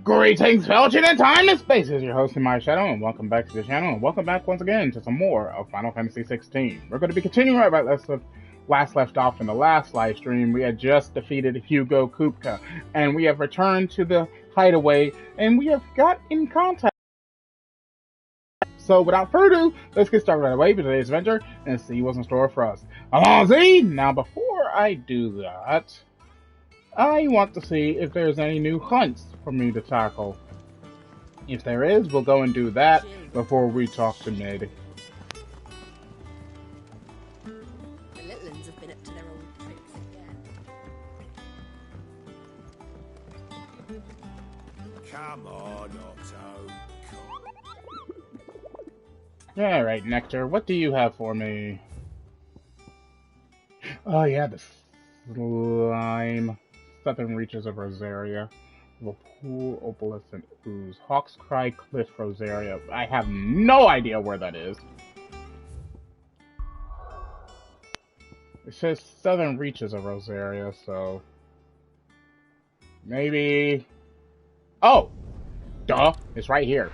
Greetings, Belgian, and time and space. This is your host, TheAmariaShadow, and welcome back to the channel, and welcome back once again to some more of Final Fantasy XVI. We're going to be continuing right where last left off in the last live stream. We had just defeated Hugo Kupka, and we have returned to the hideaway, and we have got in contact. So without further ado, let's get started right away with today's adventure and see what's in store for us. Allons-y! Now before I do that, I want to see if there's any new hunts for me to tackle. If there is, we'll go and do that before we talk to Mid. The little ones have been up to their old tricks again. Come on, Otto. Alright, Nectar, what do you have for me? Oh yeah, the slime. Southern reaches of Rosaria. The pool, opalescent ooze. Hawk's Cry Cliff, Rosaria. I have no idea where that is. It says southern reaches of Rosaria, so maybe. Oh, duh! It's right here.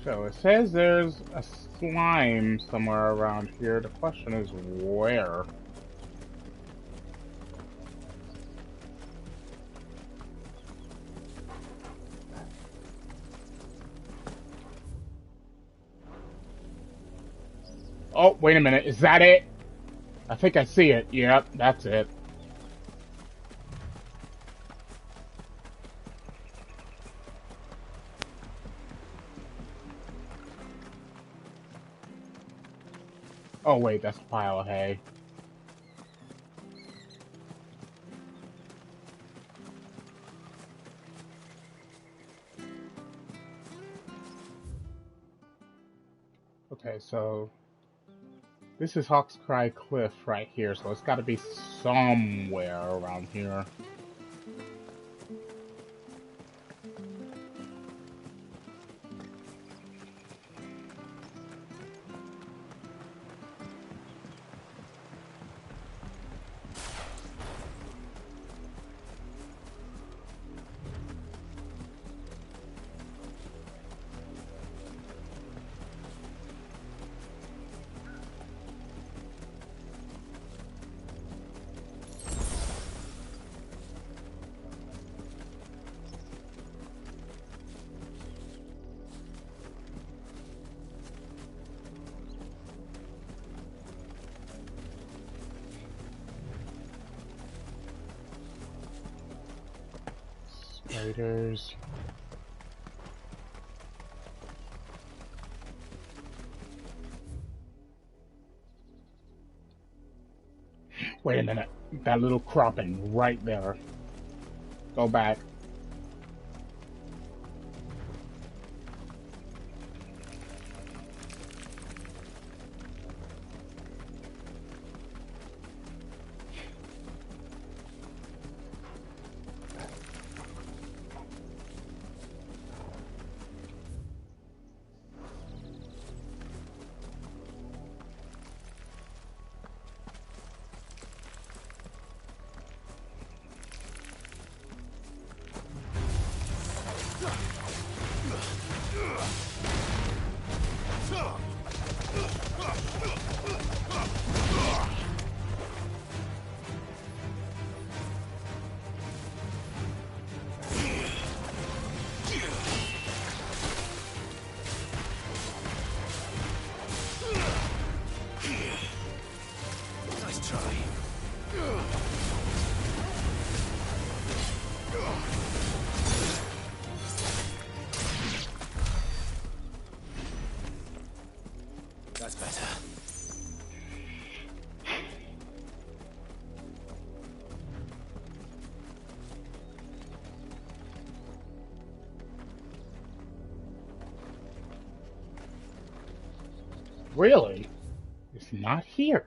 So it says there's a slime somewhere around here. The question is where? Oh, wait a minute. Is that it? I think I see it. Yep, that's it. Oh wait, that's a pile of hay. Okay, so this is Hawk's Cry Cliff right here, so it's got to be somewhere around here. Spiders. Wait a minute. That little cropping right there. Go back. That's better. Really? It's not here.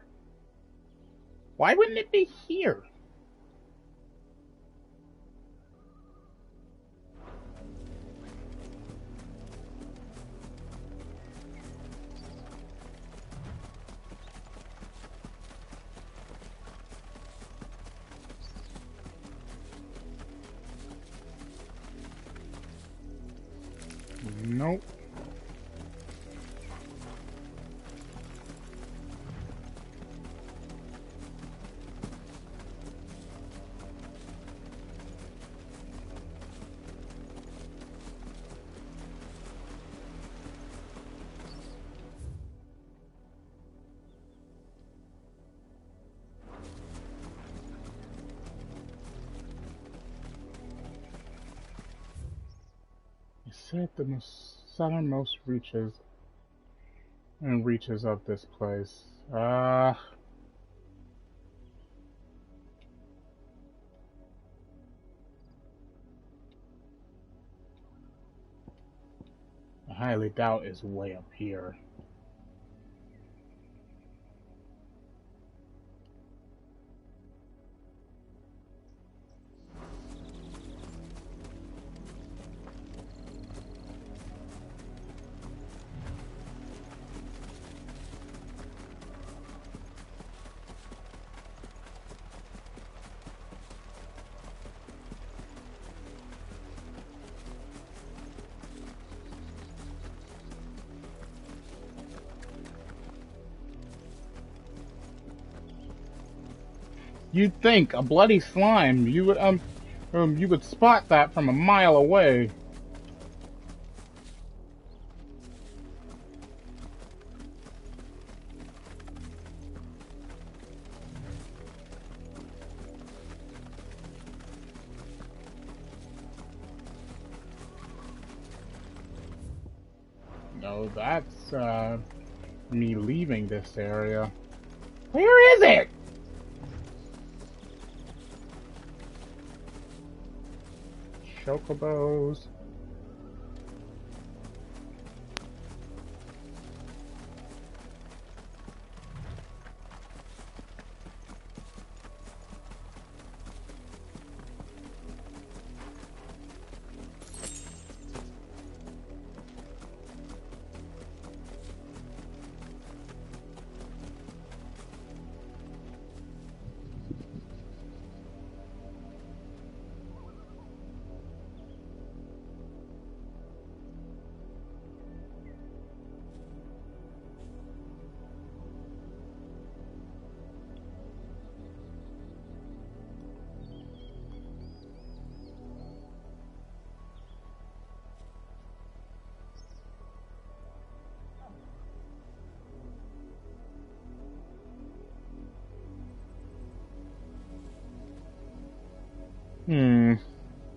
Why wouldn't it be here? Nope. Said the southernmost reaches of this place. I highly doubt it's way up here. You'd think a bloody slime, you would spot that from a mile away. No, that's me leaving this area. Where is it? Chocobos.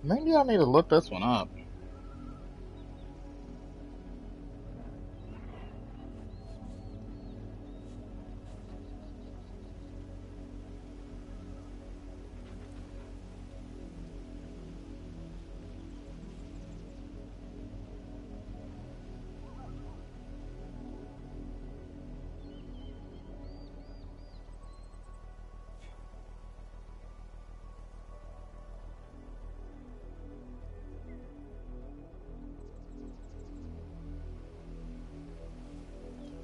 Maybe I need to look this one up.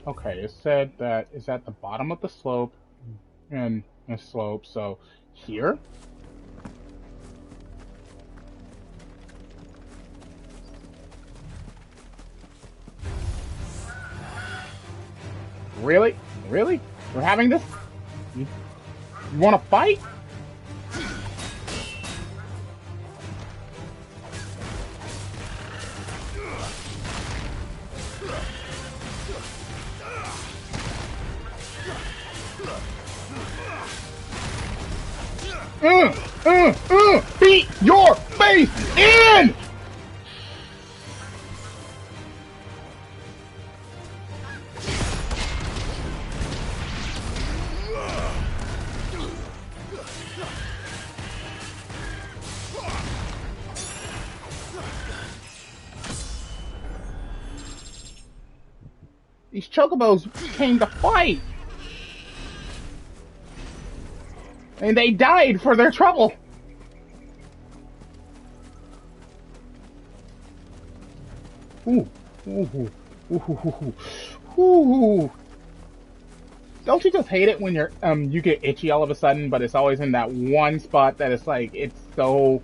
Okay, it said that it's at the bottom of the slope, and the slope, so here? Really? Really? We're having this? You wanna fight? Beat your face in! These chocobos came to fight! And they died for their trouble! Ooh. Ooh. Ooh. Ooh. Don't you just hate it when you're you get itchy all of a sudden, but it's always in that one spot that it's like it's so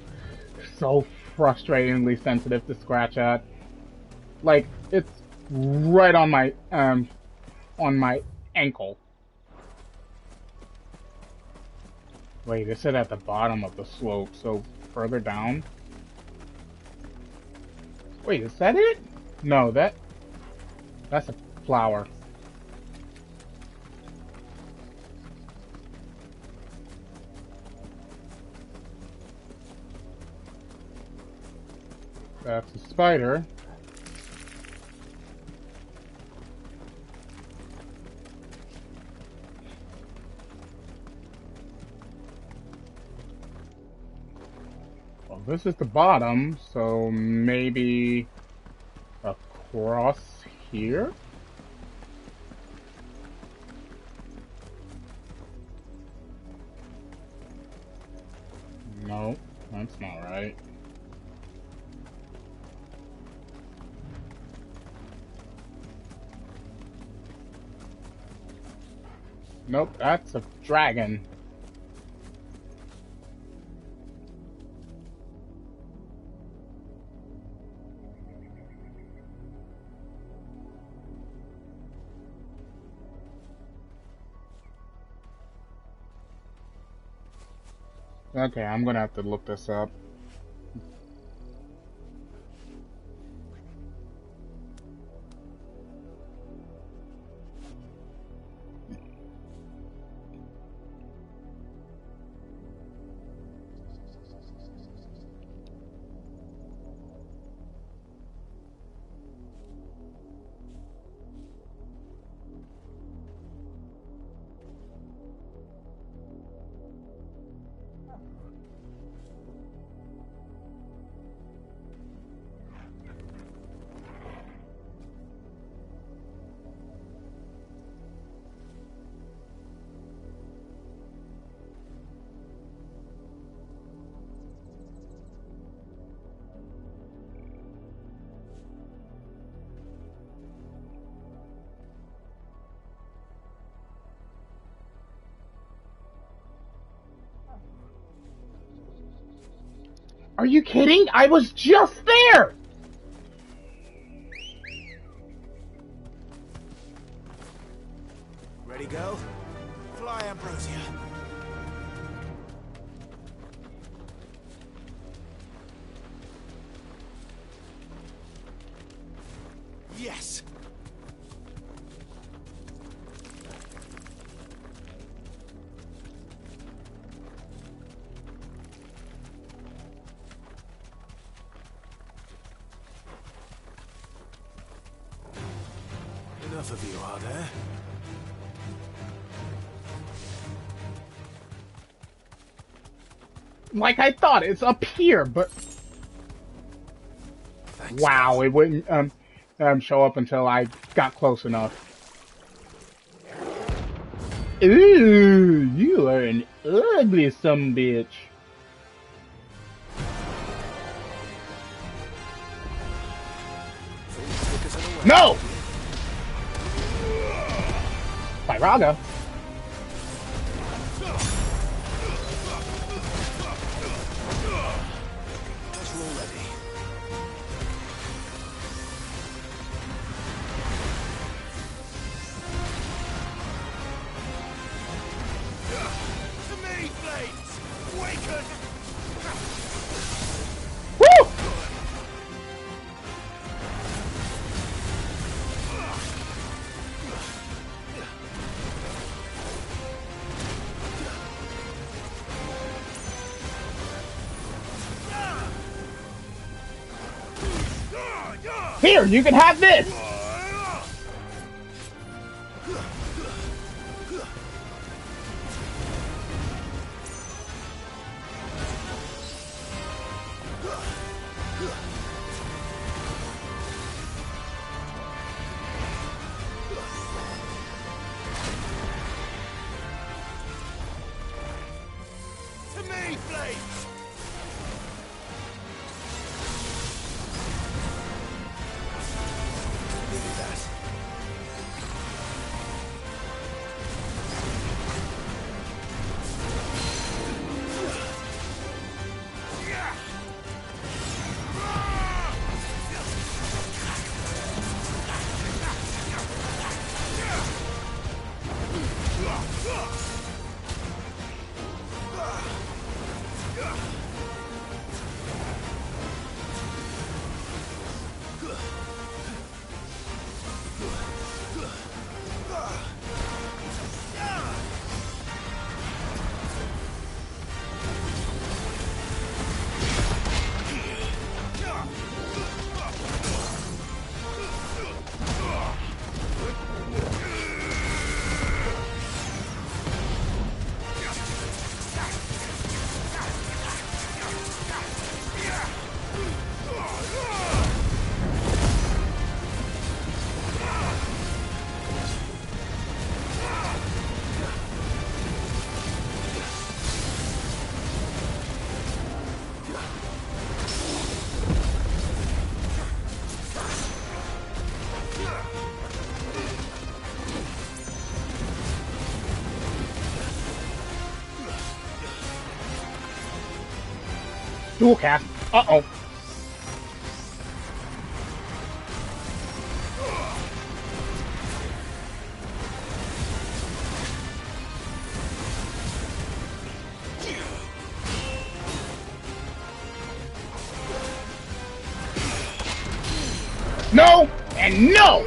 frustratingly sensitive to scratch at? Like, it's right on my ankle. Wait, it said at the bottom of the slope, so further down? Wait, is that it? No, that's a flower. That's a spider. Well, this is the bottom, so maybe across here? No, that's not right. Nope, that's a dragon. Okay, I'm gonna have to look this up. Are you kidding? I was just there! Ready, go? Fly, Ambrosia. Yes! Enough of you, are there? Like I thought, it's up here, but... Thanks, Wow, guys. it wouldn't show up until I got close enough. Ooh, you are an ugly sumbitch. No! By Raga. Woo! Here, you can have this! To me, Blades! Dual cast. Uh-oh. No! And no!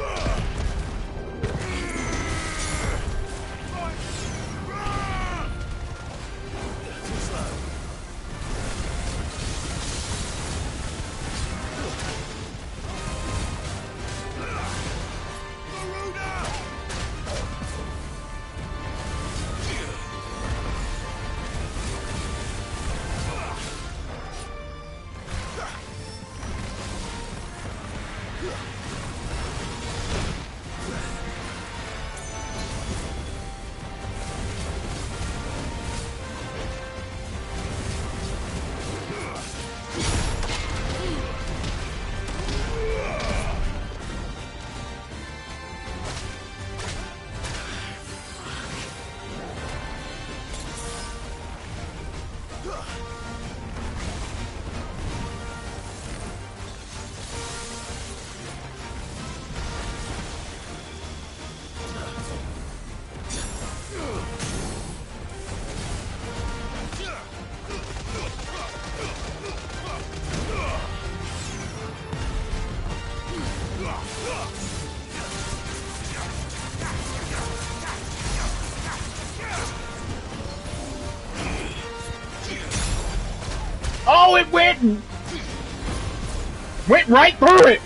Oh, it went right through it.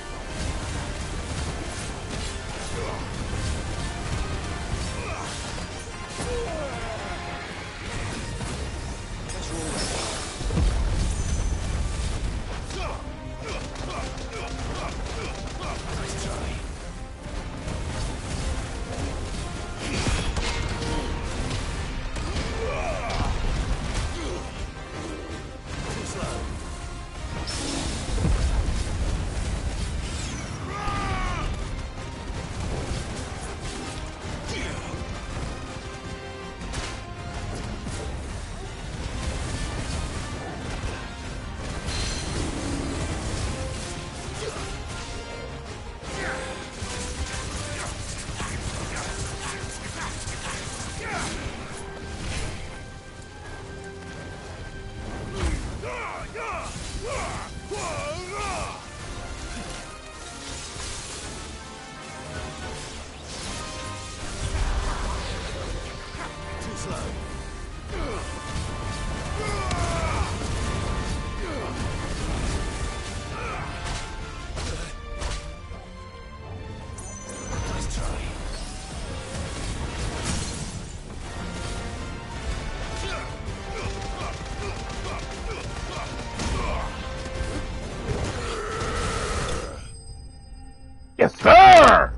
Yes, sir!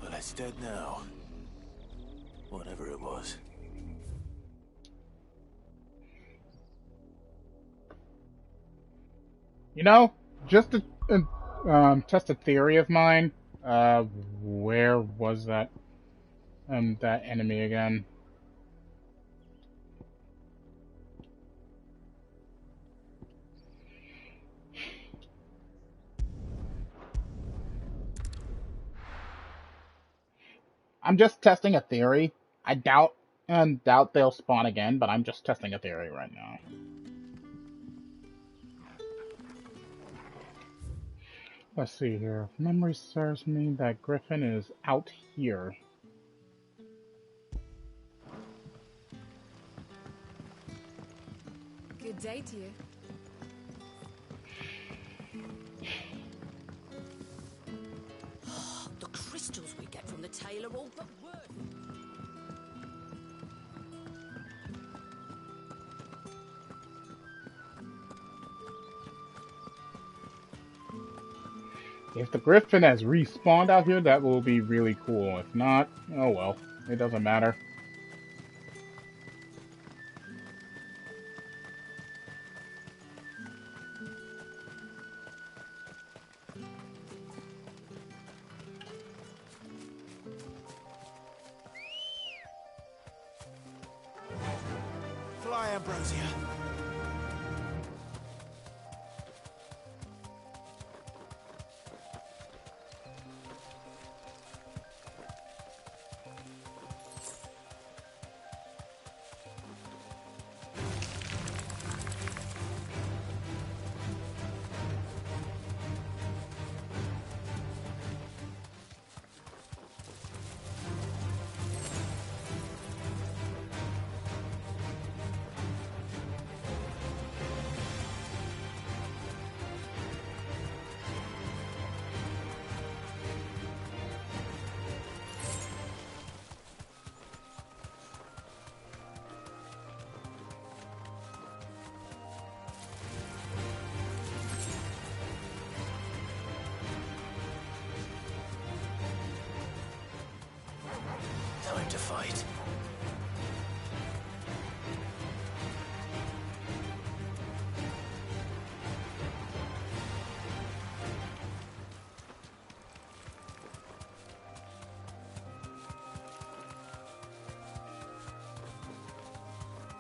Well, it's dead now. Whatever it was. You know, just to test a theory of mine, where was that enemy again? I'm just testing a theory. I doubt they'll spawn again, but I'm just testing a theory right now. Let's see here. If memory serves me, that Griffin is out here. Good day to you. The crystals we get from the tail are all but worth. If the Griffin has respawned out here, that will be really cool. If not, oh well. It doesn't matter. Ambrosia. Time to fight.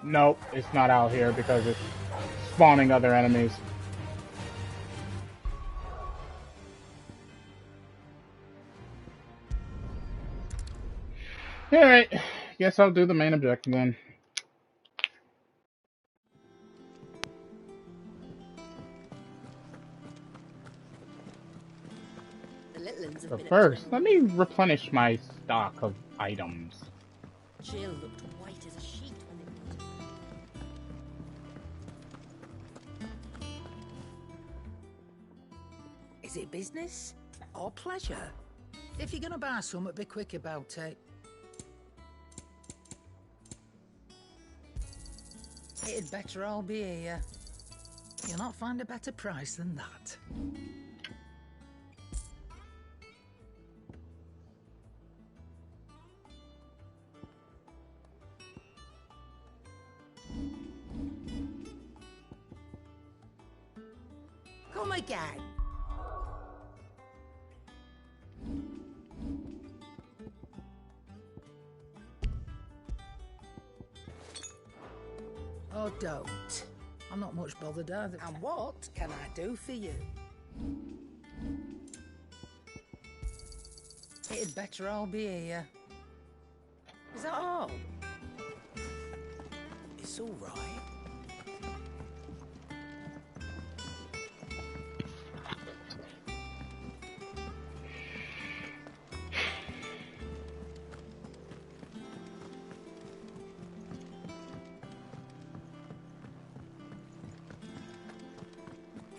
Nope, it's not out here because it's spawning other enemies. Alright, guess I'll do the main objective then. The little ones have But been up to first, their let me replenish my stock of items. Jill looked white as a sheet when it was. Is it business or pleasure? If you're gonna buy something, be quick about it. It'd better all be here. You'll not find a better price than that. Come again. Oh, don't. I'm not much bothered either. And what can I do for you? It'd better all be here. Is that all? It's all right.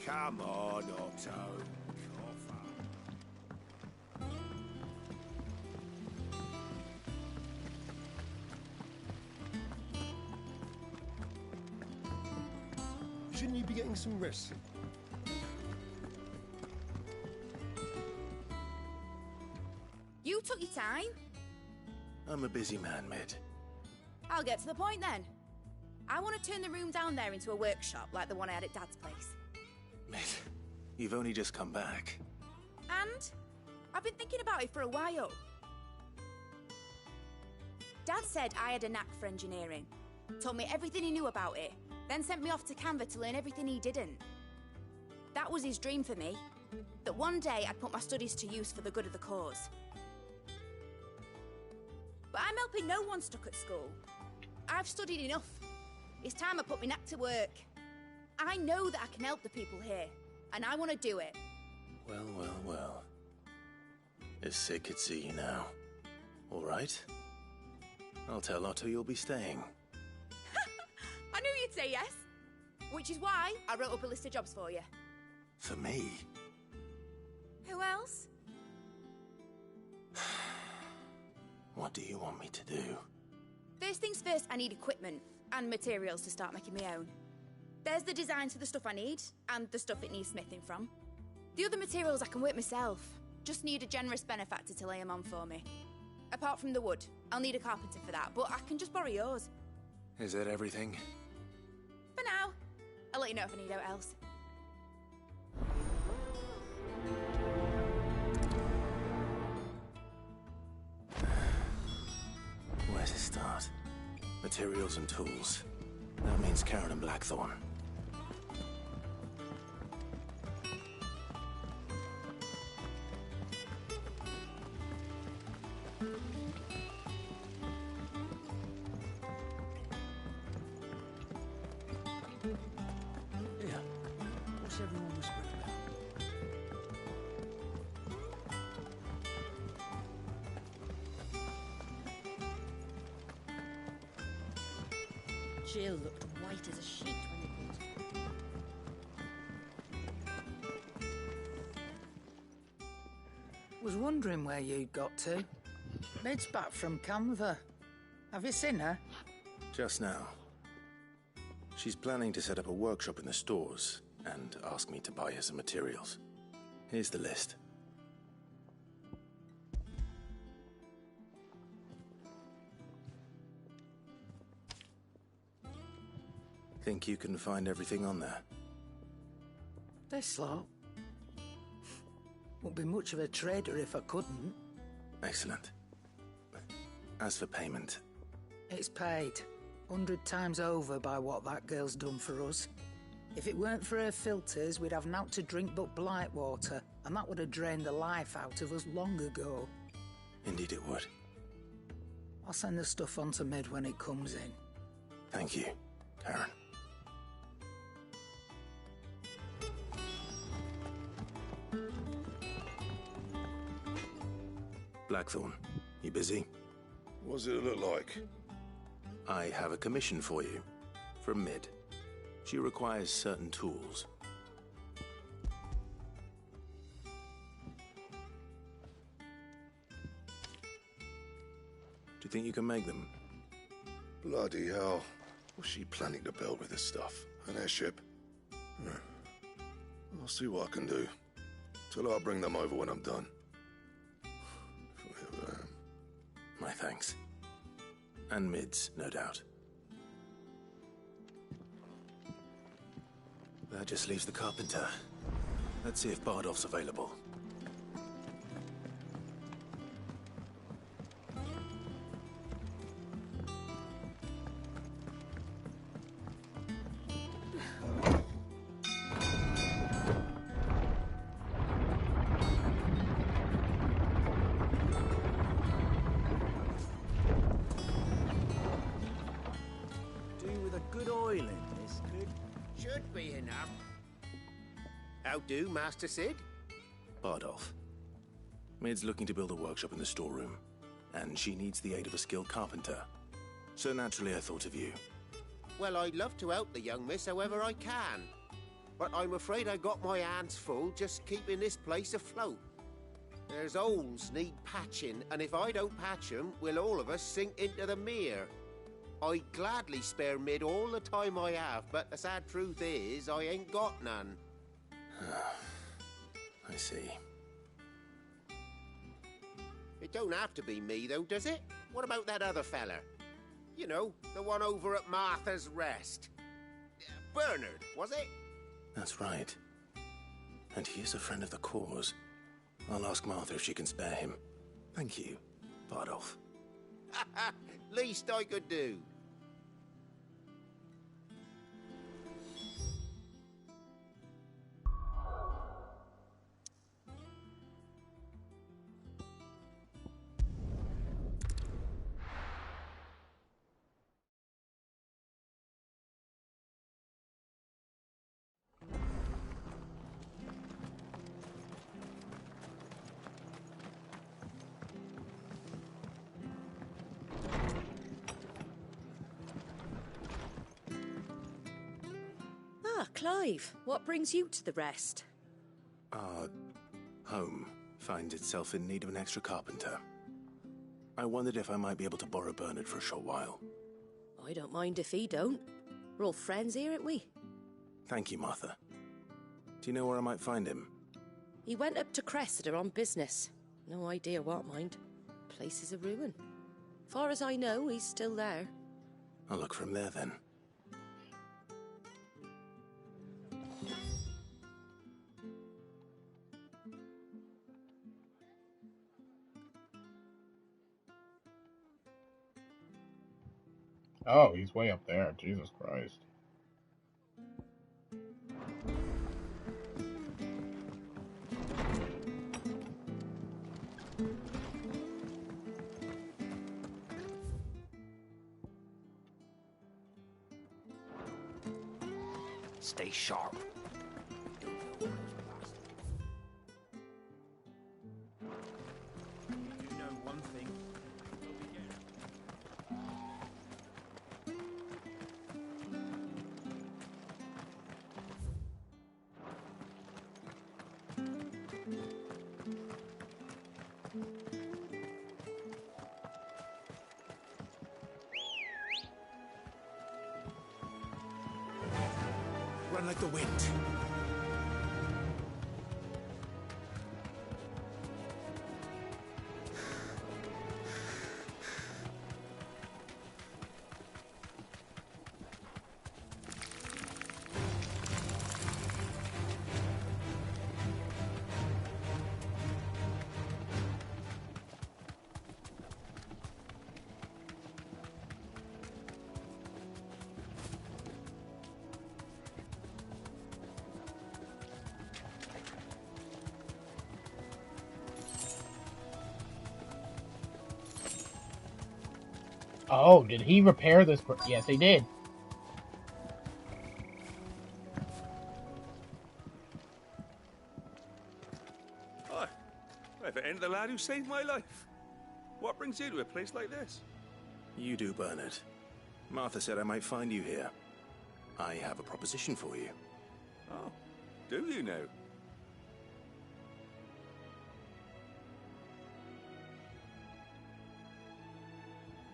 Come on, Otto. Cough up. Shouldn't you be getting some rest? You took your time. I'm a busy man, Mid. I'll get to the point then. I want to turn the room down there into a workshop like the one I had at Dad's place. Mid, you've only just come back. And I've been thinking about it for a while. Dad said I had a knack for engineering, told me everything he knew about it, then sent me off to Canva to learn everything he didn't. That was his dream for me, that one day I'd put my studies to use for the good of the cause. But I'm helping no one stuck at school. I've studied enough. It's time I put my knack to work. I know that I can help the people here, and I want to do it. Well, well, well. If Sid could see you now. All right? I'll tell Otto you'll be staying. I knew you'd say yes. Which is why I wrote up a list of jobs for you. For me? Who else? What do you want me to do? First things first, I need equipment and materials to start making my own. There's the designs for the stuff I need, and the stuff it needs smithing from. The other materials I can work myself. Just need a generous benefactor to lay them on for me. Apart from the wood, I'll need a carpenter for that, but I can just borrow yours. Is that everything? For now. I'll let you know if I need out else. Where to start? Materials and tools. That means Karen and Blackthorn. Yeah. What's everyone whispering about? Jill looked white as a sheet when they pulled her. Was wondering where you got to. Mid's back from Canva. Have you seen her? Just now. She's planning to set up a workshop in the stores and ask me to buy her some materials. Here's the list. Think you can find everything on there? This lot. Wouldn't be much of a trader if I couldn't. Excellent. As for payment, It's paid 100 times over by what that girl's done for us. If it weren't for her filters, we'd have naught to drink but blight water, and that would have drained the life out of us long ago. indeed it would. I'll send the stuff on to Mid when it comes in. Thank you, Karen. Blackthorn, you busy? What's it look like? I have a commission for you. From Mid. She requires certain tools. Do you think you can make them? Bloody hell. What's she planning to build with this stuff? An airship? I'll see what I can do. Tell her I'll bring them over when I'm done. My thanks. And Mid's, no doubt. That just leaves the carpenter. Let's see if Bardolph's available. Should be enough. How do, Master Sid? Bardolph. Mid's looking to build a workshop in the storeroom, and she needs the aid of a skilled carpenter. So naturally I thought of you. Well, I'd love to help the young miss however I can. But I'm afraid I got my hands full just keeping this place afloat. There's holes need patching, and if I don't patch them, we'll all of us sink into the mere. I'd gladly spare Mid all the time I have, but the sad truth is, I ain't got none. I see. It don't have to be me, though, does it? What about that other fella? You know, the one over at Martha's Rest. Bernard, was it? That's right. And he is a friend of the cause. I'll ask Martha if she can spare him. Thank you, Bardolph. Least I could do. Ah, Clive, what brings you to the Rest? Our home finds itself in need of an extra carpenter. I wondered if I might be able to borrow Bernard for a short while. I don't mind if he don't. We're all friends here, aren't we? Thank you, Martha. Do you know where I might find him? He went up to Cressida on business. No idea what, mind. Place is a ruin. Far as I know, he's still there. I'll look from there then. Oh, he's way up there. Jesus Christ. Stay sharp. You know one thing. Run like the wind. Oh, did he repair this? Yes, he did. Hi. If it ain't the lad who saved my life. What brings you to a place like this? You do, Bernard. Martha said I might find you here. I have a proposition for you. Oh, do you now?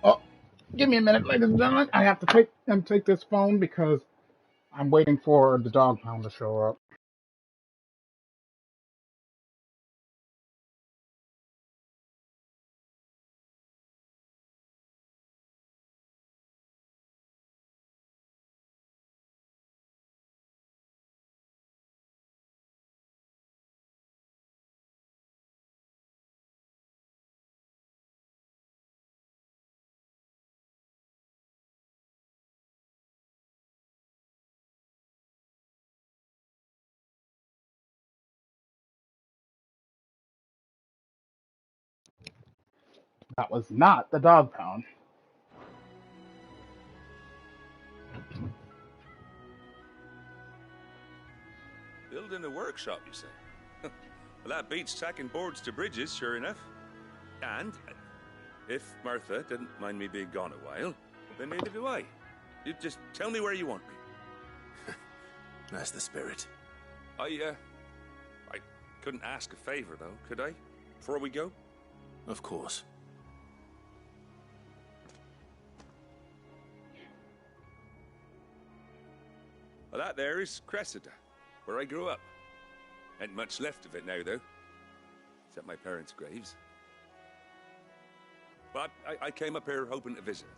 Oh, give me a minute, ladies and gentlemen. I have to take this phone because I'm waiting for the dog pound to show up. That was not the dog pound. Building a workshop, you say? Well, that beats tacking boards to bridges, sure enough. And if Martha didn't mind me being gone a while, then neither do I. You just tell me where you want me. That's the spirit. I couldn't ask a favor, though, could I? Before we go? Of course. Well, that there is Cressida, where I grew up. Ain't much left of it now, though. Except my parents' graves. But I came up here hoping to visit.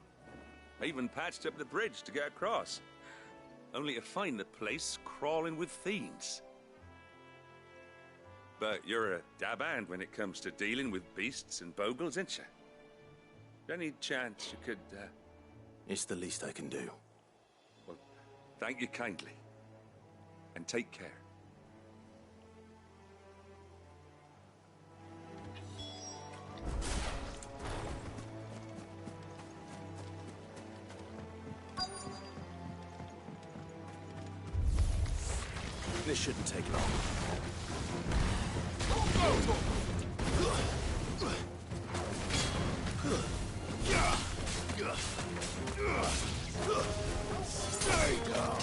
I even patched up the bridge to get across. Only to find the place crawling with fiends. But you're a dab hand when it comes to dealing with beasts and bogles, ain't you? Any chance you could, It's the least I can do. Well, thank you kindly. And take care. This shouldn't take long. Stay down.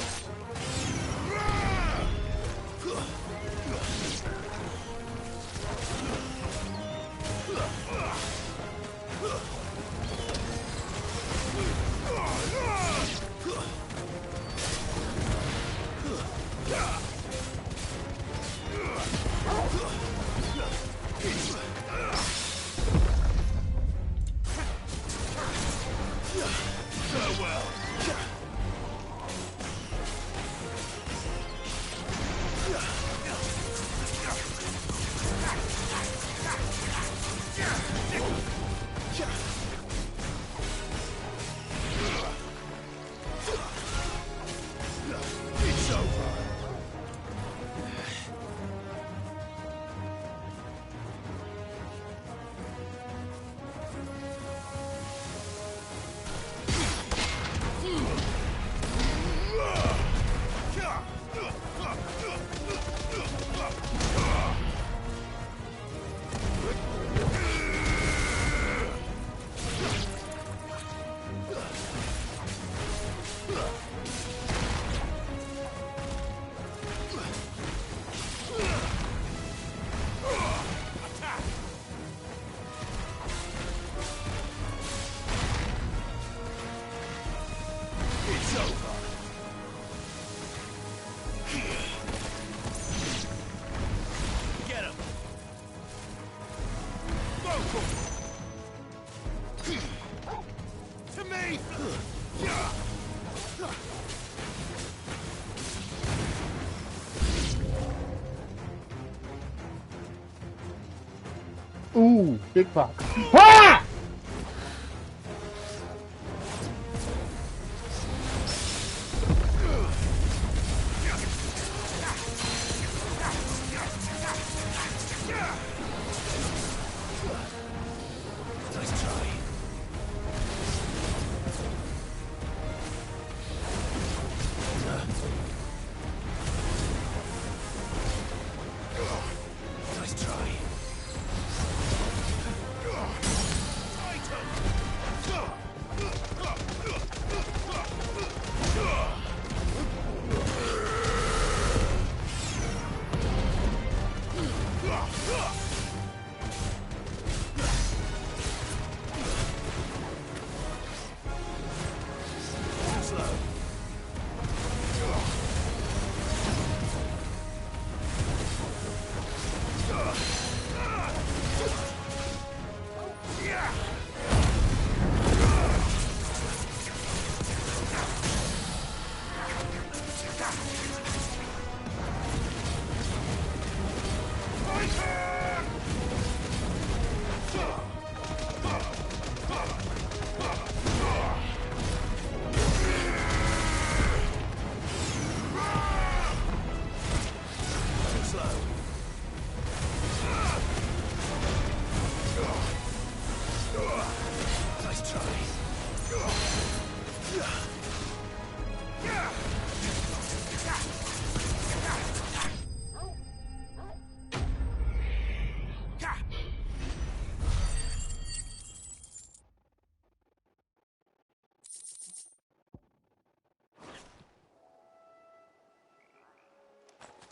Ooh, big fuck. Ah!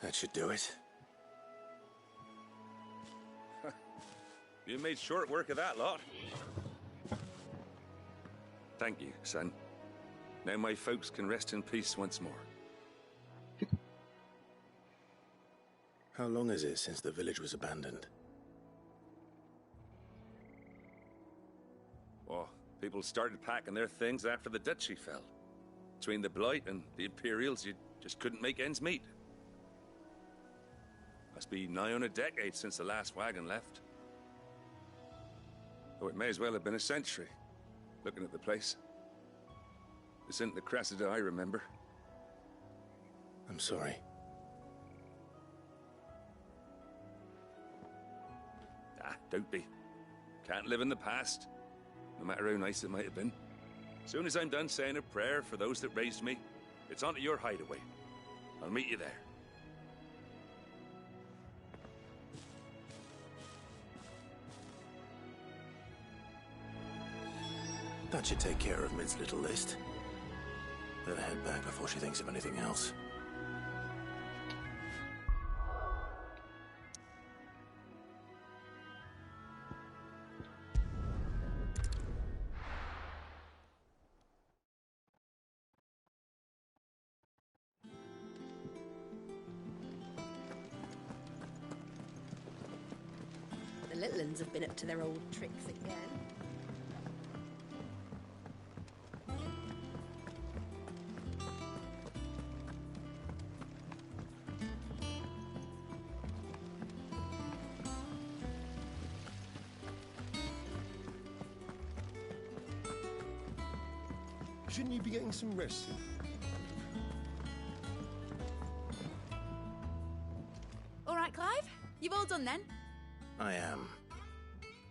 That should do it. You made short work of that lot. Thank you, son. Now my folks can rest in peace once more. How long is it since the village was abandoned? Oh, people started packing their things after the duchy fell. Between the Blight and the Imperials, you just couldn't make ends meet. Must be nigh on a decade since the last wagon left. Oh, it may as well have been a century, looking at the place. This isn't the Cressida I remember. I'm sorry. Ah, don't be. Can't live in the past, no matter how nice it might have been. Soon as I'm done saying a prayer for those that raised me, it's on to your hideaway. I'll meet you there. That should take care of Mid's little list. Better head back before she thinks of anything else. The little uns have been up to their old tricks again. Shouldn't you be getting some rest soon? All right, Clive? You've all done then? I am.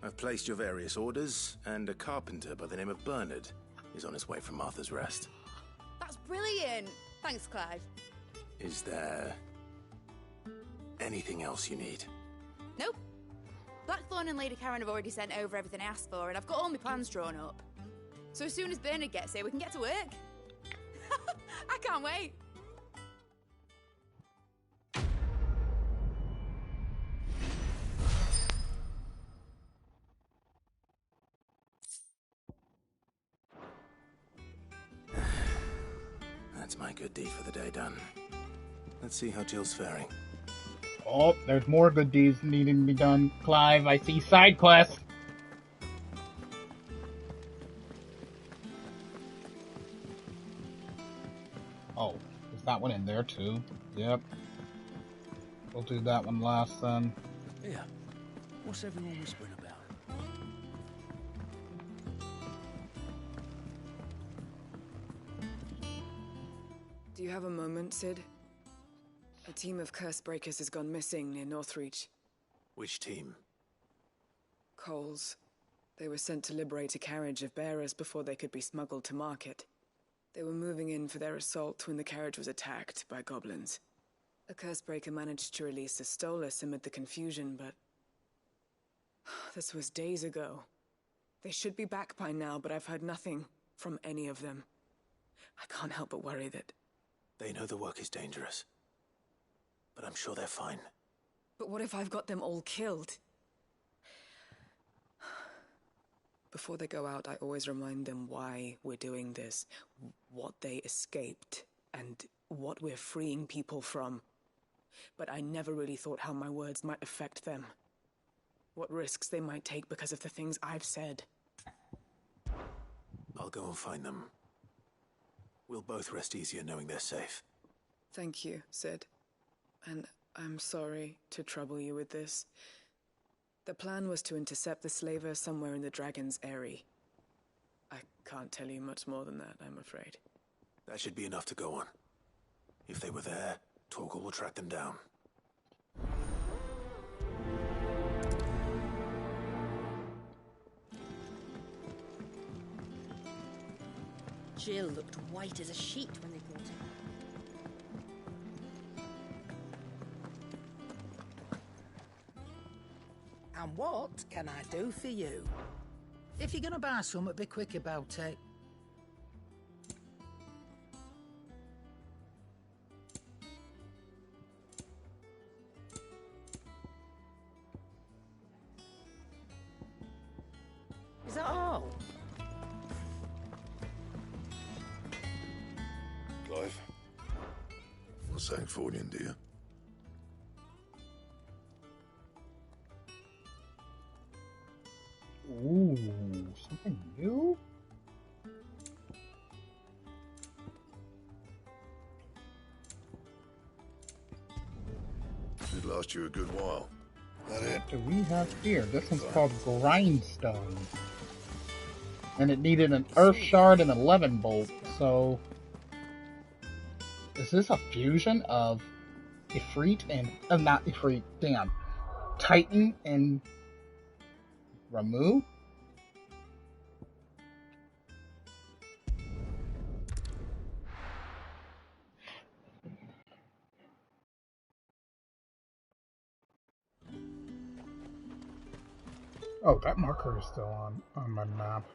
I've placed your various orders, and a carpenter by the name of Bernard is on his way from Arthur's Rest. That's brilliant. Thanks, Clive. Is there anything else you need? Nope. Blackthorn and Lady Karen have already sent over everything I asked for, and I've got all my plans drawn up. So as soon as Bernard gets here, we can get to work. I can't wait. That's my good deed for the day done. Let's see how Jill's faring. Oh, there's more good deeds needing to be done. Clive, I see side quests. Oh, is that one in there too? Yep. We'll do that one last then. Yeah. What's everyone whispering about? Do you have a moment, Sid? A team of curse breakers has gone missing near Northreach. Which team? Coles. They were sent to liberate a carriage of bearers before they could be smuggled to market. They were moving in for their assault when the carriage was attacked by goblins. A curse breaker managed to release a Stolas amid the confusion, but... this was days ago. They should be back by now, but I've heard nothing from any of them. I can't help but worry that... They know the work is dangerous. But I'm sure they're fine. But what if I've got them all killed? Before they go out, I always remind them why we're doing this, what they escaped, and what we're freeing people from. But I never really thought how my words might affect them. What risks they might take because of the things I've said. I'll go and find them. We'll both rest easier knowing they're safe. Thank you, Sid. And I'm sorry to trouble you with this. The plan was to intercept the slaver somewhere in the Dragon's Eyrie. I can't tell you much more than that, I'm afraid. That should be enough to go on. If they were there, Torgal will track them down. Jill looked white as a sheet when they brought her. And what can I do for you? If you're gonna buy something, be quick about it. Is that all? Clive, what's that for you, dear? Ooh, something new? Should last you a good while. That it? What do we have here? This one's called Grindstone. And it needed an Earth Shard and 11 Bolt, so... Is this a fusion of Ifrit and... not Ifrit, damn. Titan and... Ramu? Oh, that marker is still on my map.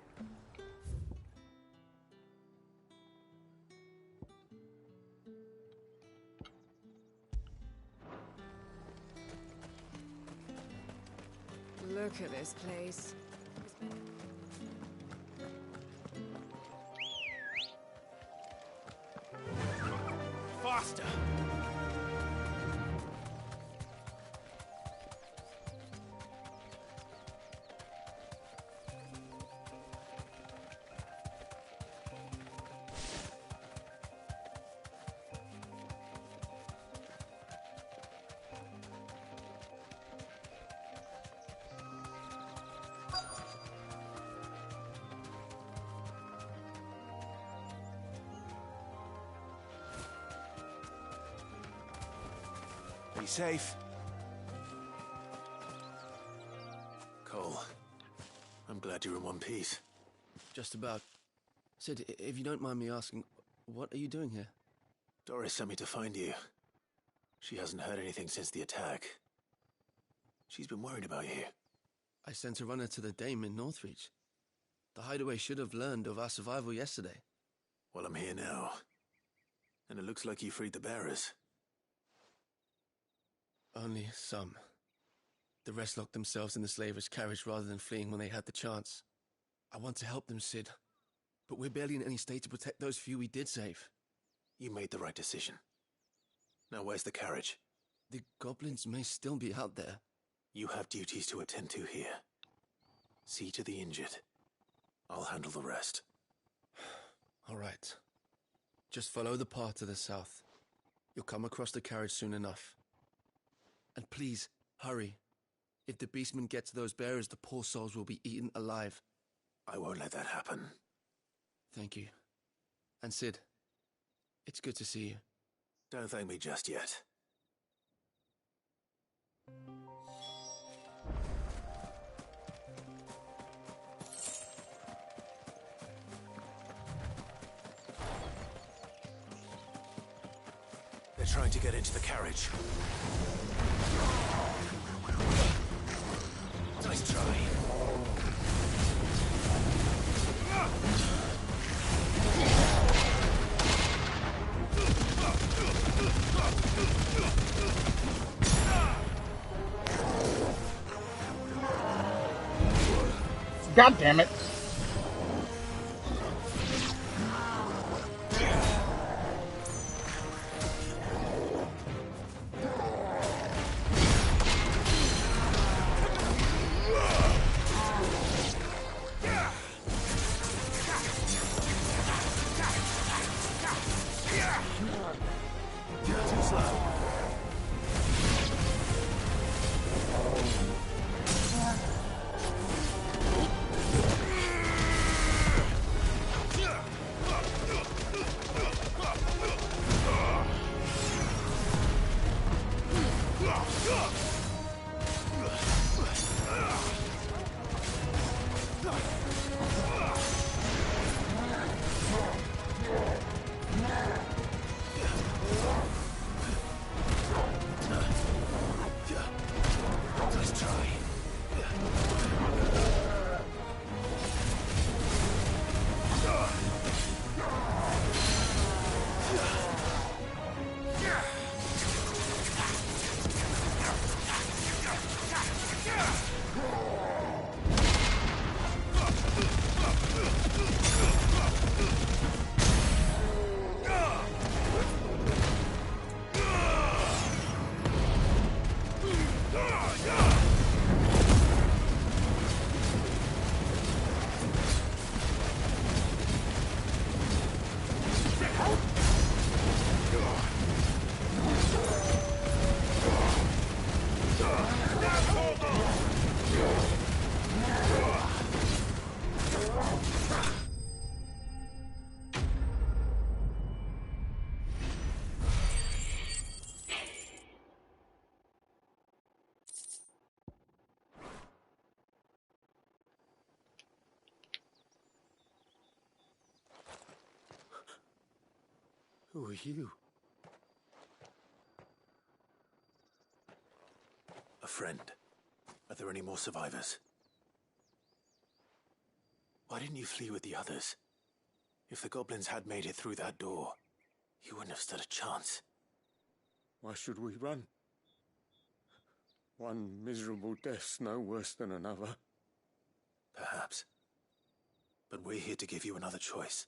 Look at this place. Faster! Be safe. Cole, I'm glad you're in one piece. Just about. Sid, if you don't mind me asking, what are you doing here? Doris sent me to find you. She hasn't heard anything since the attack. She's been worried about you. I sent a runner to the Dame in Northreach. The hideaway should have learned of our survival yesterday. Well, I'm here now. And it looks like you freed the bearers. Only some. The rest locked themselves in the slaver's carriage rather than fleeing when they had the chance. I want to help them, Sid. But we're barely in any state to protect those few we did save. You made the right decision. Now where's the carriage? The goblins may still be out there. You have duties to attend to here. See to the injured. I'll handle the rest. All right. Just follow the path to the south. You'll come across the carriage soon enough. And please, hurry. If the beastmen get to those bearers, the poor souls will be eaten alive. I won't let that happen. Thank you. And Sid, it's good to see you. Don't thank me just yet. They're trying to get into the carriage. Nice try. God damn it. Who are you? A friend. Are there any more survivors? Why didn't you flee with the others? If the goblins had made it through that door, you wouldn't have stood a chance. Why should we run? One miserable death's no worse than another. Perhaps. But we're here to give you another choice.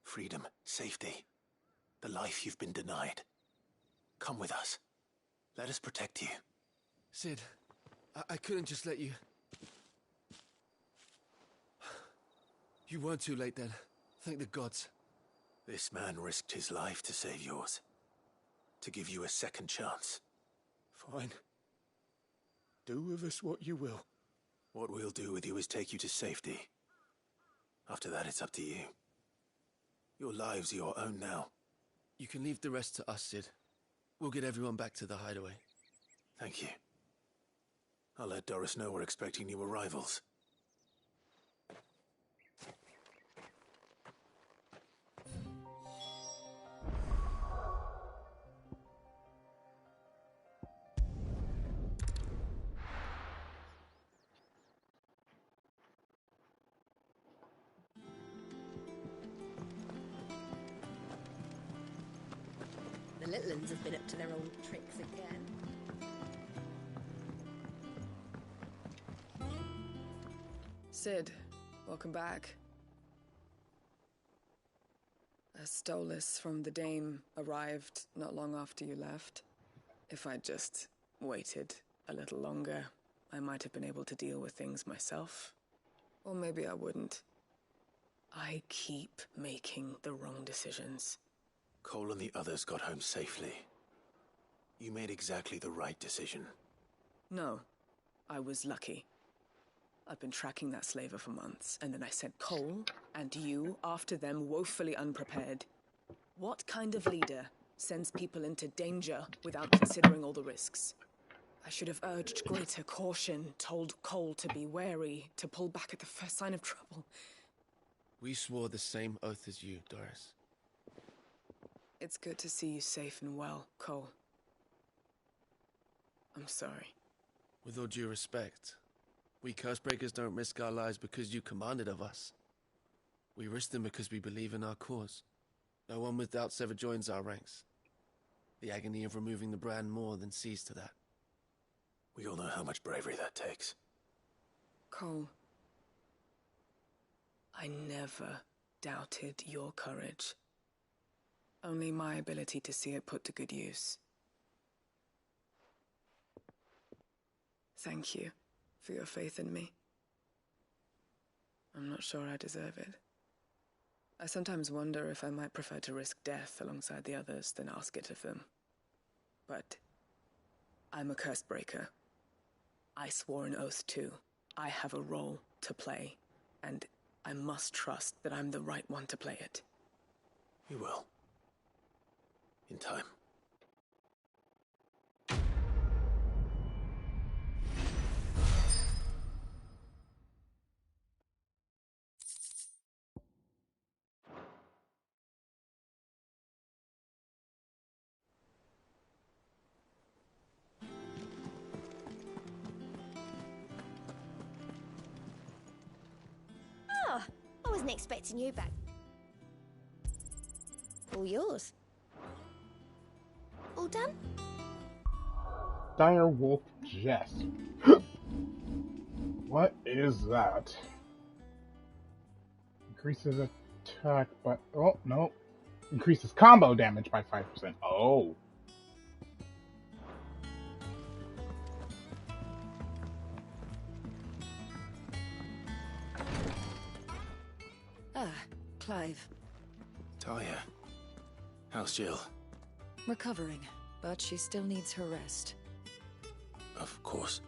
Freedom, safety. The life you've been denied. Come with us. Let us protect you. Sid, I couldn't just let you... You weren't too late then. Thank the gods. This man risked his life to save yours. To give you a second chance. Fine. Do with us what you will. What we'll do with you is take you to safety. After that, it's up to you. Your lives are your own now. You can leave the rest to us, Sid. We'll get everyone back to the hideaway. Thank you. I'll let Doris know we're expecting new arrivals. little uns have been up to their old tricks again. Sid, welcome back. A Stolas from the Dame arrived not long after you left. If I'd just waited a little longer, I might have been able to deal with things myself. Or maybe I wouldn't. I keep making the wrong decisions. Cole and the others got home safely. You made exactly the right decision. No, I was lucky. I've been tracking that slaver for months, and then I sent Cole and you after them, woefully unprepared. What kind of leader sends people into danger without considering all the risks? I should have urged greater caution, told Cole to be wary, to pull back at the first sign of trouble. We swore the same oath as you, Doris. It's good to see you safe and well, Cole. I'm sorry. With all due respect, we Cursebreakers don't risk our lives because you commanded of us. We risk them because we believe in our cause. No one with doubts ever joins our ranks. The agony of removing the brand more than sees to that. We all know how much bravery that takes. Cole, I never doubted your courage. Only my ability to see it put to good use. Thank you for your faith in me. I'm not sure I deserve it. I sometimes wonder if I might prefer to risk death alongside the others than ask it of them. But I'm a Cursebreaker. I swore an oath too. I have a role to play, and I must trust that I'm the right one to play it. You will. In time. Oh, I wasn't expecting you back. All yours. All done? Dire Wolf Jest. What is that? Increases attack by... Oh, no. Increases combo damage by 5%. Oh. Ah, Clive. Talia. How's Jill? Recovering, but she still needs her rest. Of course.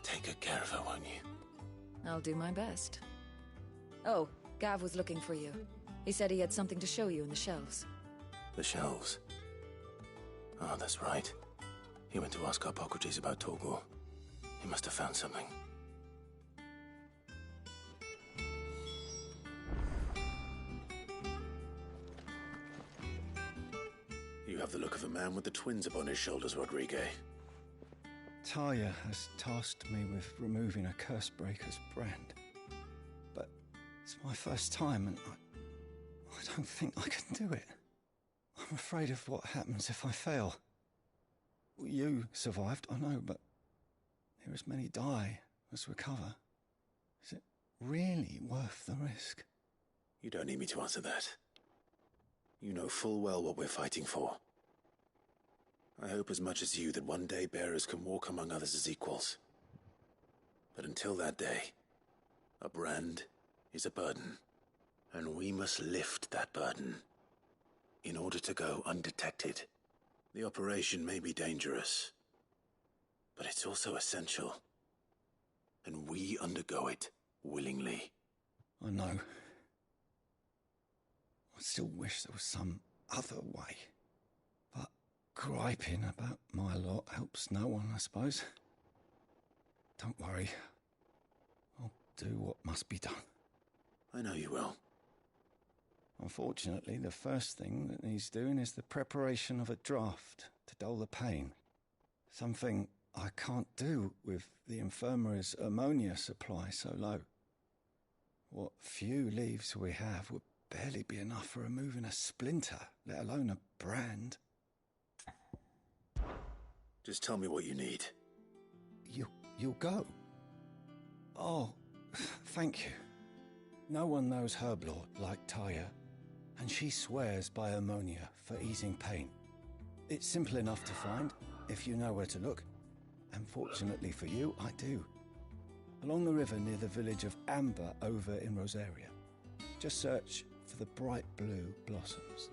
Take good care of her, won't you? I'll do my best. Oh, Gav was looking for you. He said he had something to show you in the shelves. The shelves. Ah, that's right. He went to ask Hippocrates about Torgor. He must have found something. You have the look of a man with the twins upon his shoulders, Rodrigue. Talia has tasked me with removing a Cursebreaker's brand. But it's my first time and I don't think I can do it. I'm afraid of what happens if I fail. You survived, I know, but there as many die as recover. Is it really worth the risk? You don't need me to answer that. You know full well what we're fighting for. I hope as much as you that one day bearers can walk among others as equals. But until that day, a brand is a burden, and we must lift that burden in order to go undetected. The operation may be dangerous, but it's also essential, and we undergo it willingly. I know. I still wish there was some other way. But griping about my lot helps no one, I suppose. Don't worry. I'll do what must be done. I know you will. Unfortunately, the first thing that needs doing is the preparation of a draft to dull the pain. Something I can't do with the infirmary's ammonia supply so low. What few leaves we have would barely be enough for removing a splinter, let alone a brand. Just tell me what you need. You'll go? Oh, thank you. No one knows Herblord like Taya, and she swears by ammonia for easing pain. It's simple enough to find, if you know where to look. And fortunately for you, I do. Along the river near the village of Amber over in Rosaria. Just search for the bright blue blossoms.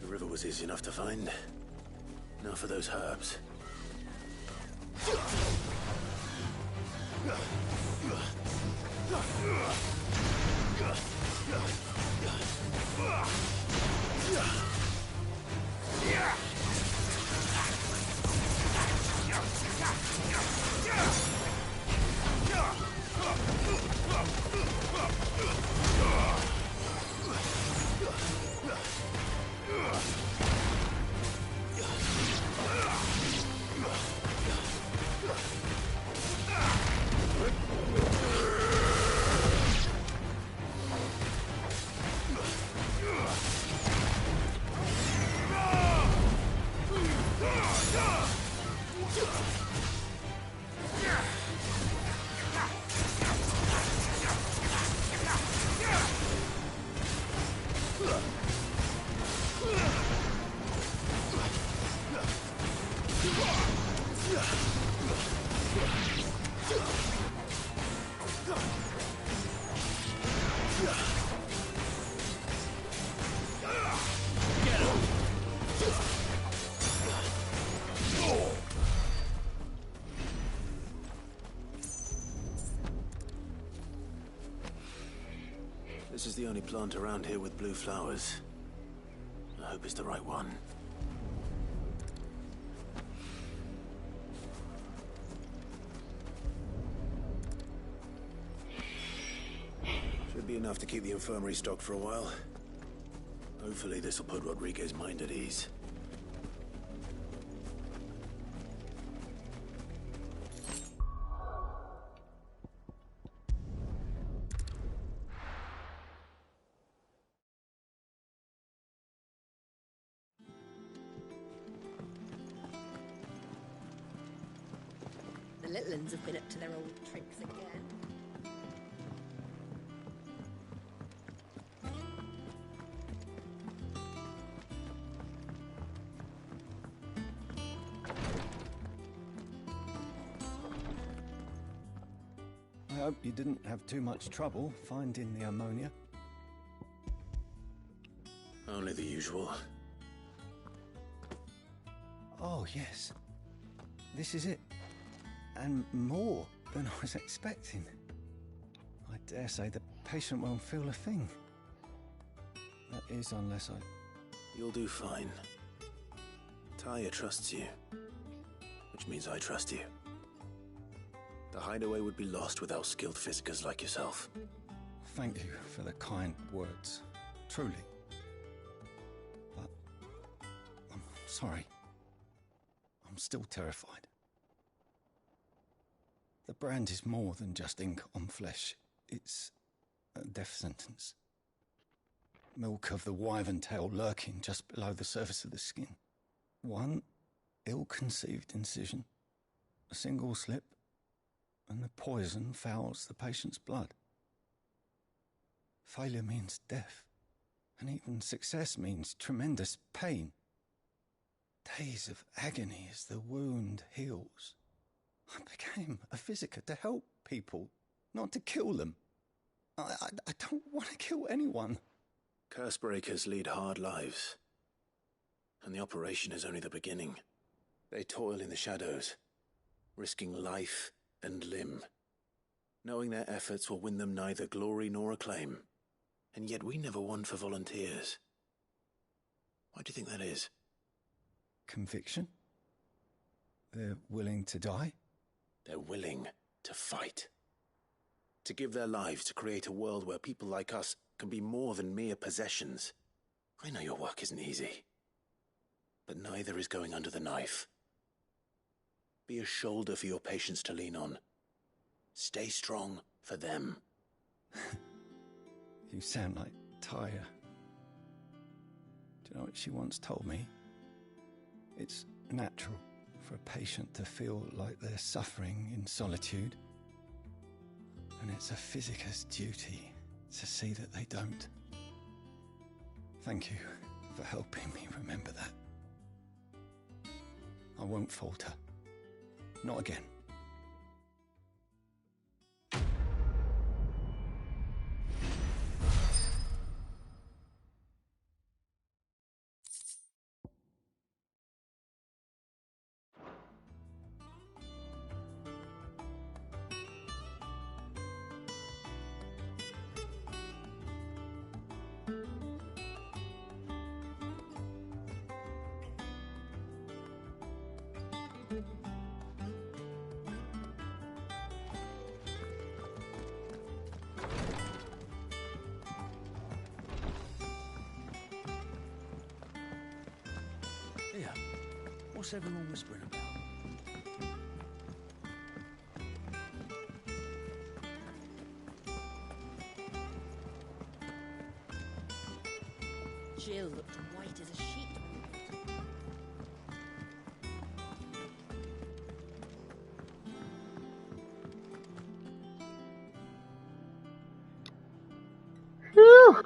The river was easy enough to find. Now for those herbs. This is the only plant around here with blue flowers. I hope it's the right one. Should be enough to keep the infirmary stocked for a while. Hopefully this will put Rodriguez's mind at ease. The little uns have been up to their old tricks again. I hope you didn't have too much trouble finding the ammonia. Only the usual. Oh, yes. This is it. And more than I was expecting. I dare say the patient won't feel a thing. That is, unless I... You'll do fine. Taya trusts you. Which means I trust you. The hideaway would be lost without skilled physicers like yourself. Thank you for the kind words. Truly. But... I'm sorry. I'm still terrified. The brand is more than just ink on flesh. It's a death sentence. Milk of the wyvern tail lurking just below the surface of the skin. One ill-conceived incision, a single slip, and the poison fouls the patient's blood. Failure means death, and even success means tremendous pain. Days of agony as the wound heals. I became a physiker to help people, not to kill them. I don't want to kill anyone. Cursebreakers lead hard lives. And the operation is only the beginning. They toil in the shadows, risking life and limb, knowing their efforts will win them neither glory nor acclaim. And yet we never won for volunteers. Why do you think that is? conviction? They're willing to die? They're willing to fight. To give their lives to create a world where people like us can be more than mere possessions. I know your work isn't easy, but neither is going under the knife. Be a shoulder for your patients to lean on. Stay strong for them. You sound like Taya. Do you know what she once told me? It's natural for a patient to feel like they're suffering in solitude. And it's a physicist's duty to see that they don't. Thank you for helping me remember that. I won't falter. Not again. Here, what's everyone whispering about? Jill looked white as a sheet. Whew,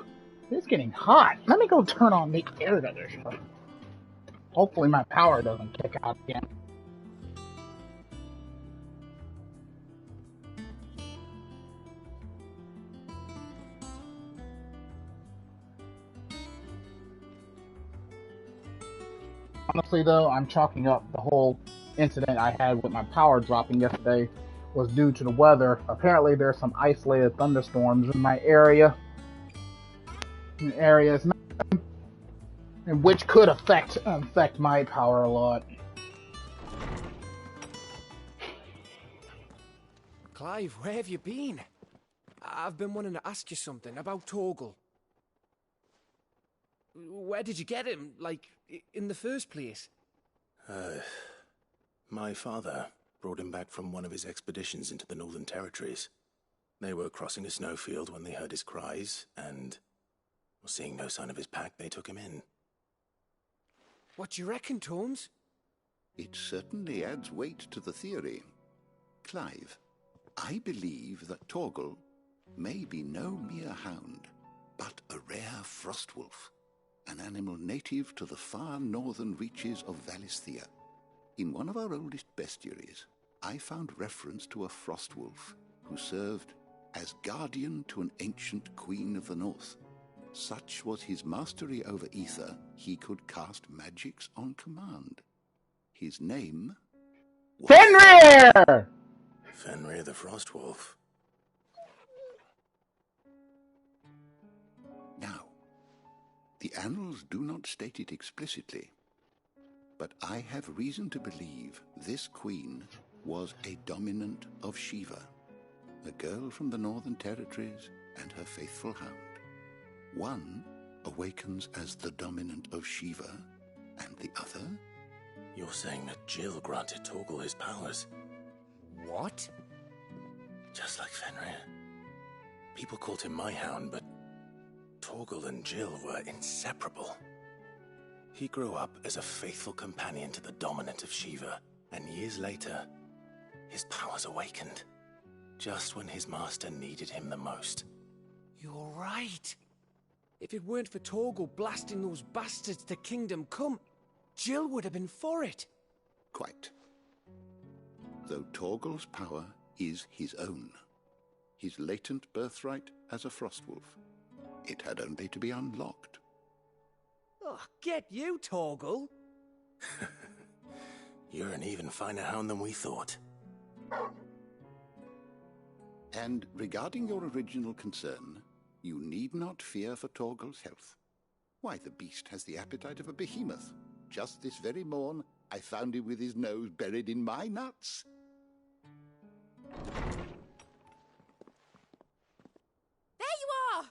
it's getting hot. Let me go turn on the air conditioner. Hopefully my power doesn't kick out again. Honestly though, I'm chalking up the whole incident I had with my power dropping yesterday was due to the weather. Apparently there's some isolated thunderstorms in my area. And which could affect my power a lot. Clive, where have you been? I've been wanting to ask you something about Torgal. Where did you get him, like, in the first place? My father brought him back from one of his expeditions into the Northern Territories. They were crossing a snowfield when they heard his cries, and, seeing no sign of his pack, they took him in. What do you reckon, Tomes? It certainly adds weight to the theory. Clive, I believe that Torgal may be no mere hound, but a rare frostwolf, an animal native to the far northern reaches of Valisthea. In one of our oldest bestiaries, I found reference to a frostwolf who served as guardian to an ancient queen of the north. Such was his mastery over ether, he could cast magics on command. His name was Fenrir! Fenrir the Frostwolf. Now, the annals do not state it explicitly, but I have reason to believe this queen was a dominant of Shiva, a girl from the Northern Territories and her faithful hound. One awakens as the dominant of Shiva, and the other? You're saying that Jill granted Torgal his powers? What? Just like Fenrir. People called him my hound, but Torgal and Jill were inseparable. He grew up as a faithful companion to the dominant of Shiva, and years later, his powers awakened, just when his master needed him the most. You're right. If it weren't for Torgal blasting those bastards to Kingdom Come, Jill would have been for it. Quite. Though Torgal's power is his own, his latent birthright as a Frostwolf, it had only to be unlocked. Oh, get you, Torgal! You're an even finer hound than we thought. And regarding your original concern, you need not fear for Torgal's health. Why, the beast has the appetite of a behemoth, just this very morn, I found him with his nose buried in my nuts. There you are!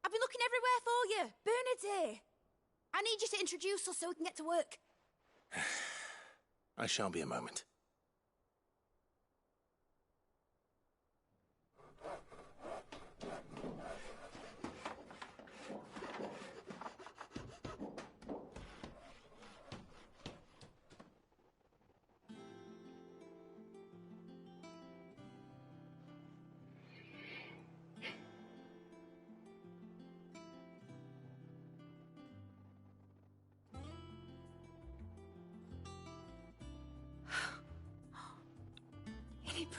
I've been looking everywhere for you. Bernard's here. I need you to introduce us so we can get to work. I shall be a moment.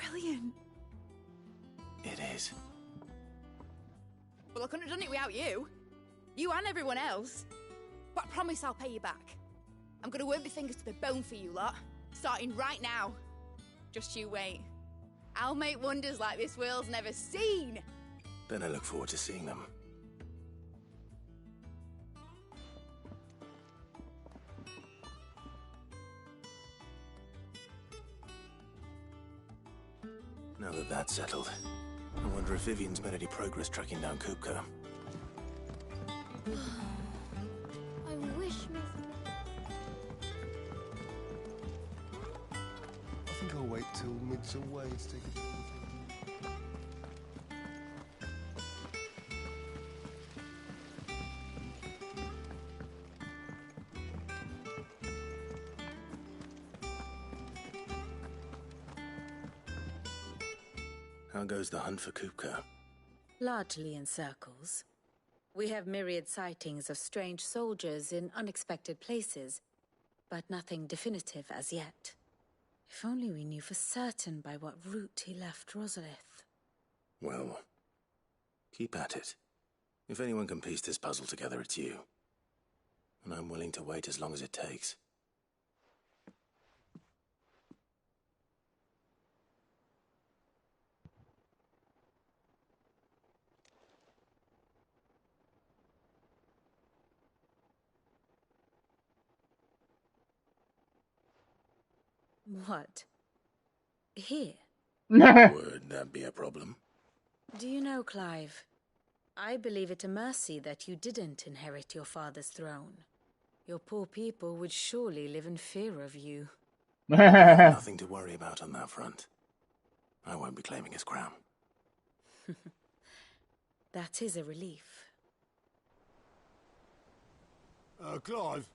Brilliant. It is. Well, I couldn't have done it without you. You and everyone else. But I promise I'll pay you back. I'm gonna work my fingers to the bone for you lot. Starting right now. Just you wait. I'll make wonders like this world's never seen. Then I look forward to seeing them. Now that that's settled, I wonder if Vivian's made any progress tracking down Kupka. I wish, Miss... I think I'll wait till mid's away to take a How goes the hunt for Kupka? Largely in circles. We have myriad sightings of strange soldiers in unexpected places, but nothing definitive as yet. If only we knew for certain by what route he left Rosalith. Well, keep at it. If anyone can piece this puzzle together, it's you. And I'm willing to wait as long as it takes. What? Here? Would that be a problem? Do you know, Clive, I believe it a mercy that you didn't inherit your father's throne. Your poor people would surely live in fear of you. Nothing to worry about on that front. I won't be claiming his crown. That is a relief. Clive,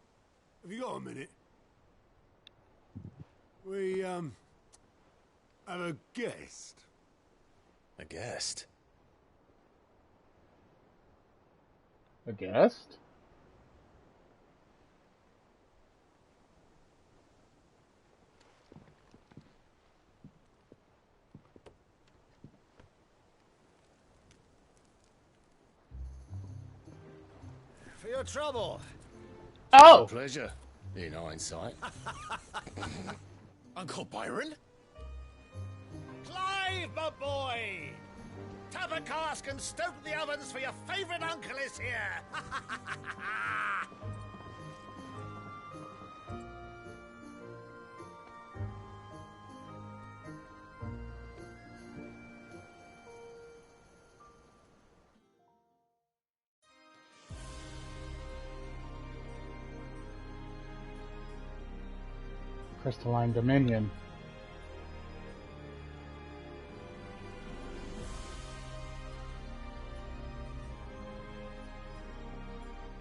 have you got a minute? We, have a guest. A guest? A guest? For your trouble. Oh! Pleasure, in hindsight. Uncle Byron? Clive, my boy! Tap a cask and stoke the ovens, for your favourite uncle is here! Crystalline Dominion.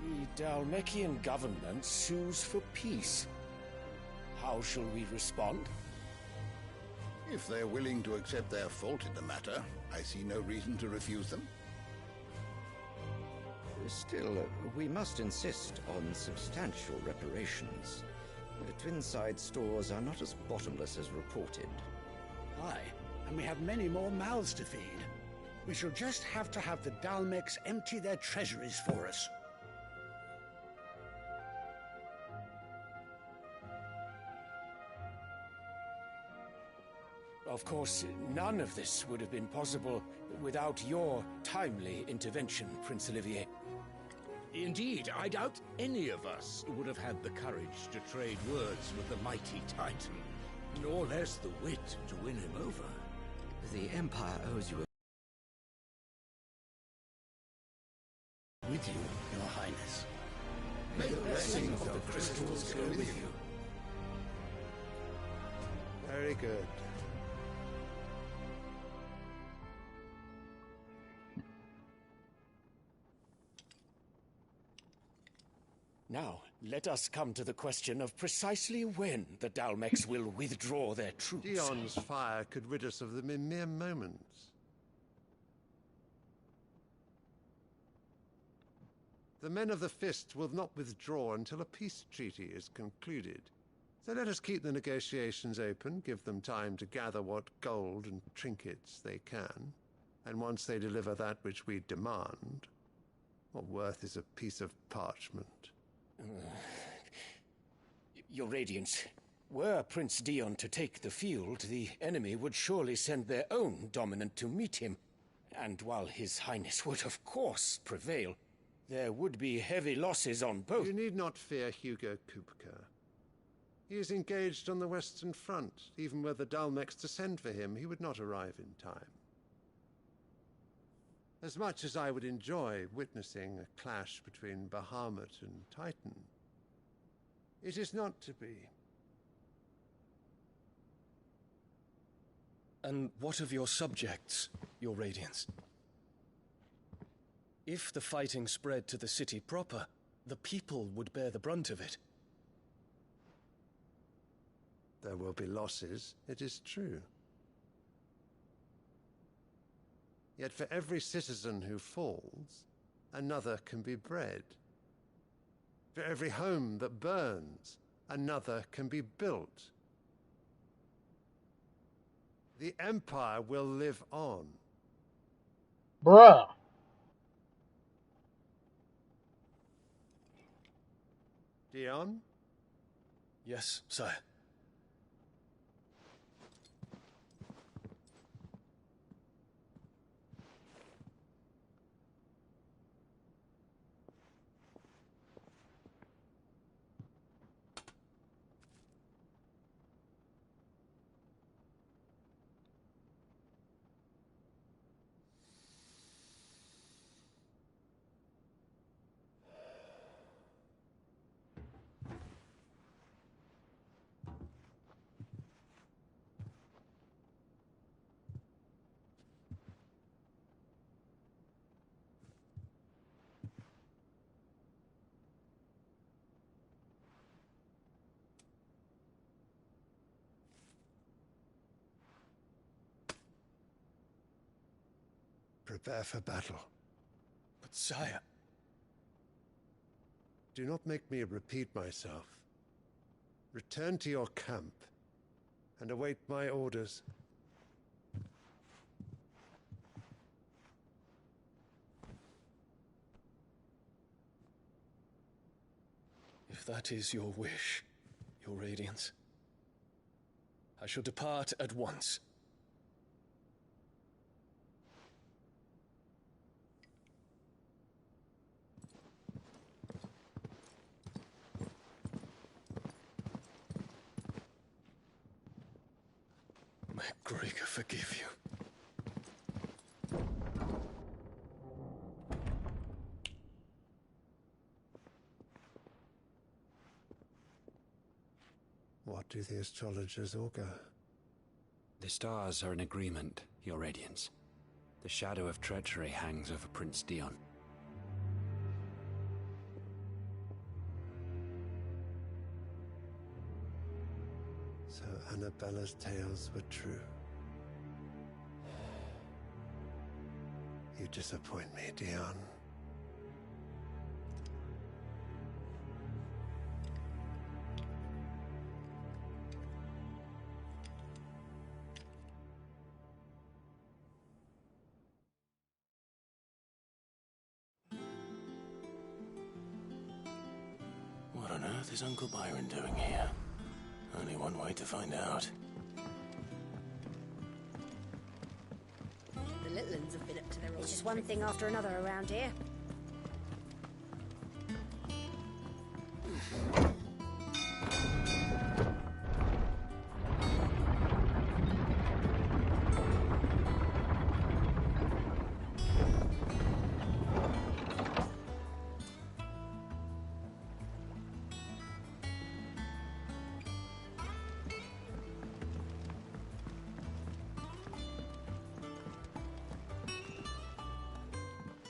The Dalmekian government sues for peace. How shall we respond? If they're willing to accept their fault in the matter, I see no reason to refuse them. Still, we must insist on substantial reparations. The Twinside stores are not as bottomless as reported. Aye, and we have many more mouths to feed. We shall just have to have the Dalmecs empty their treasuries for us. Of course, none of this would have been possible without your timely intervention, Prince Olivier. Indeed, I doubt any of us would have had the courage to trade words with the mighty Titan, nor less the wit to win him over. The Empire owes you a... With you, Your Highness. May the blessing of the crystals go with you. Very good. Now, let us come to the question of precisely when the Dalmex will withdraw their troops. Dion's fire could rid us of them in mere moments. The men of the Fist will not withdraw until a peace treaty is concluded. So let us keep the negotiations open, give them time to gather what gold and trinkets they can, and once they deliver that which we demand, what worth is a piece of parchment? Your Radiance, were Prince Dion to take the field, the enemy would surely send their own dominant to meet him. And while His Highness would of course prevail, there would be heavy losses on both. You need not fear Hugo Kupka. He is engaged on the Western Front. Even were the Dalmex to send for him, he would not arrive in time. As much as I would enjoy witnessing a clash between Bahamut and Titan, it is not to be. And what of your subjects, Your Radiance? If the fighting spread to the city proper, the people would bear the brunt of it. There will be losses, it is true. Yet for every citizen who falls, another can be bred. For every home that burns, another can be built. The Empire will live on. Bruh. Dion? Yes, sire. Prepare for battle. But sire... Do not make me repeat myself. Return to your camp and await my orders. If that is your wish, Your Radiance, I shall depart at once. May Gregor forgive you. What do the astrologers augur? The stars are in agreement, Your Radiance. The shadow of treachery hangs over Prince Dion. So Annabella's tales were true. You disappoint me, Dion. What on earth is Uncle Byron doing here? Only one way to find out. The little ones have been up to their old... It's just one thing after another around here.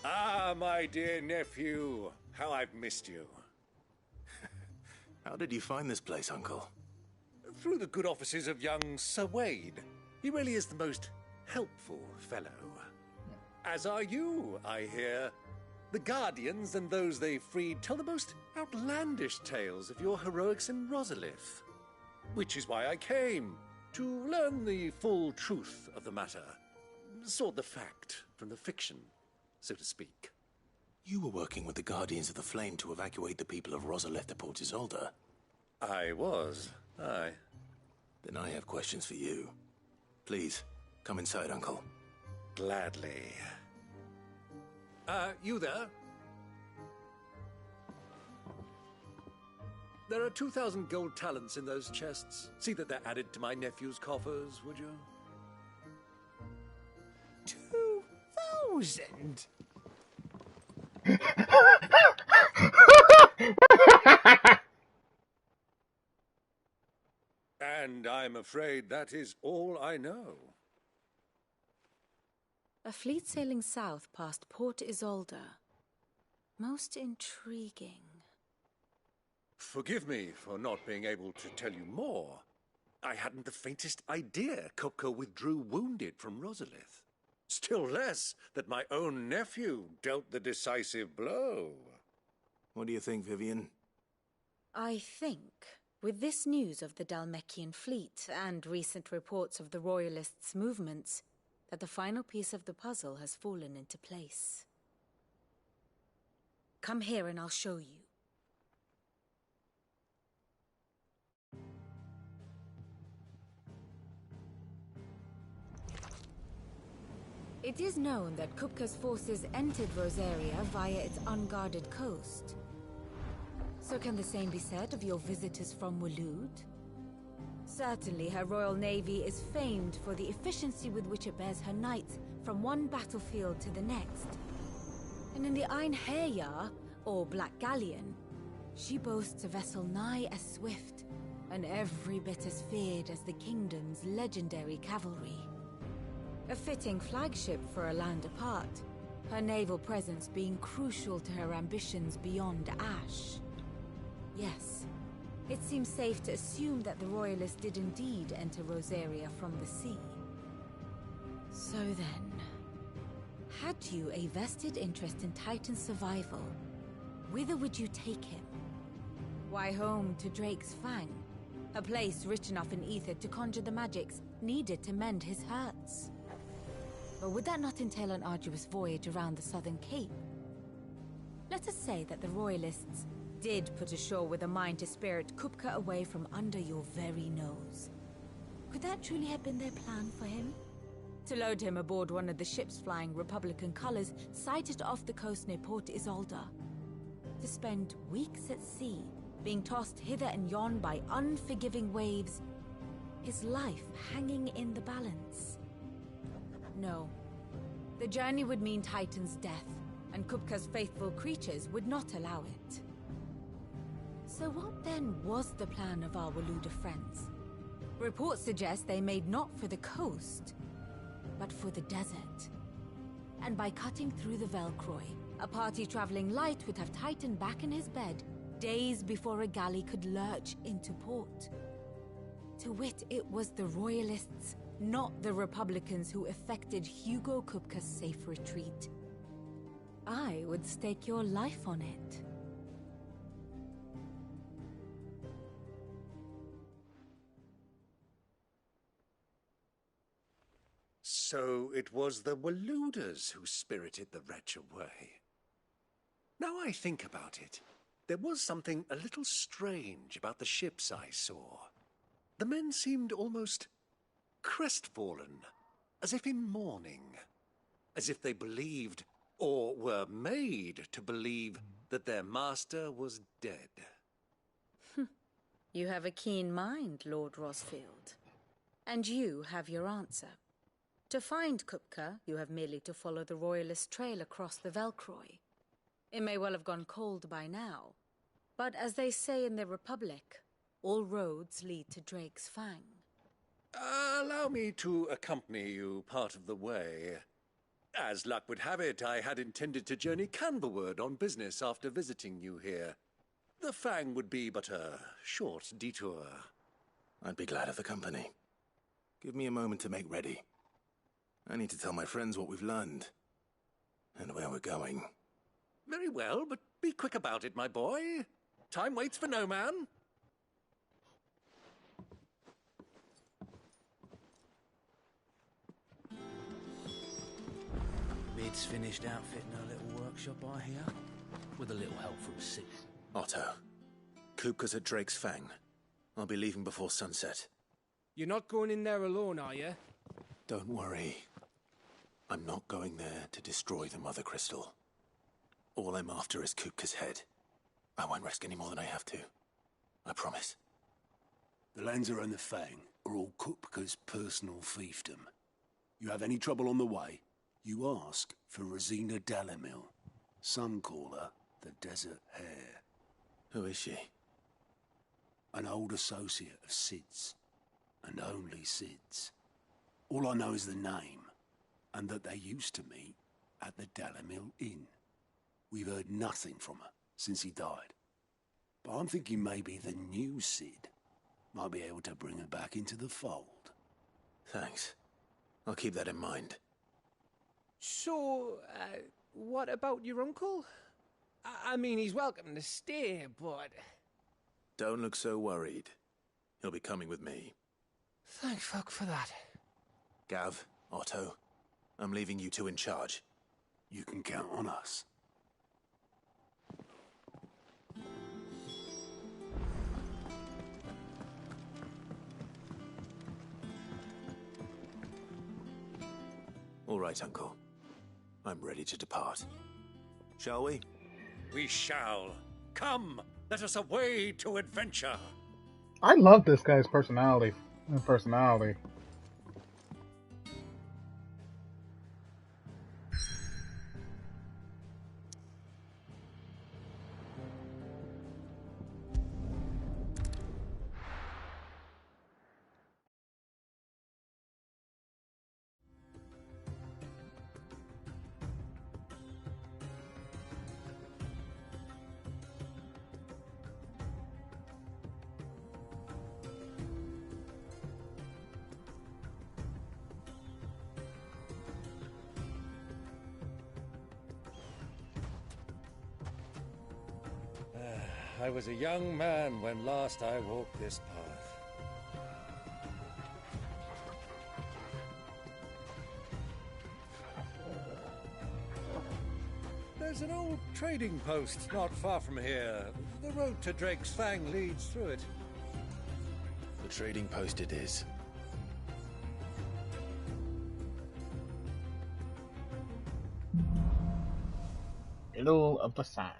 Ah, my dear nephew. How I've missed you. How did you find this place, Uncle? Through the good offices of young Sir Wade. He really is the most helpful fellow. As are you, I hear. The Guardians and those they freed tell the most outlandish tales of your heroics in Rosalith. Which is why I came, to learn the full truth of the matter. Sort the fact from the fiction, so to speak. You were working with the Guardians of the Flame to evacuate the people of Rosalith to Port Isolde. I was, aye. Then I have questions for you. Please, come inside, Uncle. Gladly. You there? There are 2,000 gold talents in those chests. See that they're added to my nephew's coffers, would you? 2,000? And I'm afraid that is all I know. A fleet sailing south past Port Isolde. Most intriguing. Forgive me for not being able to tell you more. I hadn't the faintest idea Kupka withdrew wounded from Rosalith. Still less that my own nephew dealt the decisive blow. What do you think, Vivian? I think, with this news of the Dhalmekian fleet and recent reports of the Royalists' movements, that the final piece of the puzzle has fallen into place. Come here and I'll show you. It is known that Kupka's forces entered Rosaria via its unguarded coast. So can the same be said of your visitors from Waloed? Certainly her Royal Navy is famed for the efficiency with which it bears her knights from one battlefield to the next. And in the Einherjar, or Black Galleon, she boasts a vessel nigh as swift and every bit as feared as the kingdom's legendary cavalry. A fitting flagship for a land apart, her naval presence being crucial to her ambitions beyond Ash. Yes, it seems safe to assume that the Royalists did indeed enter Rosaria from the sea. So then, had you a vested interest in Titan's survival, whither would you take him? Why, home to Drake's Fang, a place rich enough in ether to conjure the magics needed to mend his hurts. But would that not entail an arduous voyage around the southern cape? Let us say that the Royalists did put ashore with a mind to spirit Kupka away from under your very nose. Could that truly have been their plan for him? To load him aboard one of the ships flying Republican colors sighted off the coast near Port Isolde. To spend weeks at sea, being tossed hither and yon by unforgiving waves, his life hanging in the balance. No. The journey would mean Titan's death, and Kupka's faithful creatures would not allow it. So what then was the plan of our Waluda friends? Reports suggest they made not for the coast, but for the desert. And by cutting through the Velcroy, a party traveling light would have Titan back in his bed days before a galley could lurch into port. To wit, it was the Royalists, not the Republicans, who effected Hugo Kupka's safe retreat. I would stake your life on it. So it was the Waluders who spirited the wretch away. Now I think about it, there was something a little strange about the ships I saw. The men seemed almost crestfallen, as if in mourning, as if they believed, or were made to believe, that their master was dead. You have a keen mind, Lord Rosfield. And you have your answer. To find Kupka, you have merely to follow the Royalist trail across the Velcroy. It may well have gone cold by now, but as they say in the Republic, all roads lead to Drake's Fang. Allow me to accompany you part of the way. As luck would have it, I had intended to journey Canberward on business after visiting you here. The Fang would be but a short detour. I'd be glad of the company. Give me a moment to make ready. I need to tell my friends what we've learned. And where we're going. Very well, but be quick about it, my boy. Time waits for no man. Mid's finished outfitting her little workshop, I hear. With a little help from Sid. Otto, Kupka's at Drake's Fang. I'll be leaving before sunset. You're not going in there alone, are you? Don't worry. I'm not going there to destroy the Mother Crystal. All I'm after is Kupka's head. I won't risk any more than I have to. I promise. The Lancer and the Fang are all Kupka's personal fiefdom. You have any trouble on the way, you ask for Rosina Dalamil. Some call her the Desert Hare. Who is she? An old associate of Sid's. And only Sid's. All I know is the name, and that they used to meet at the Dalamil Inn. We've heard nothing from her since he died. But I'm thinking maybe the new Sid might be able to bring her back into the fold. Thanks. I'll keep that in mind. So, what about your uncle? I mean, he's welcome to stay, but... Don't look so worried. He'll be coming with me. Thank fuck for that. Gav, Otto, I'm leaving you two in charge. You can count on us. All right, Uncle. I'm ready to depart. Shall we? We shall. Come, let us away to adventure. I love this guy's personality. I was a young man when last I walked this path. There's an old trading post not far from here. The road to Drake's Fang leads through it. The trading post it is. Middle of the Sands.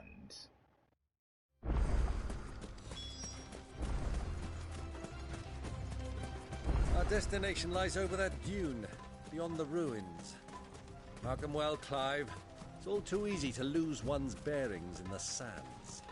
Our destination lies over that dune, beyond the ruins. Mark 'em well, Clive. It's all too easy to lose one's bearings in the sands.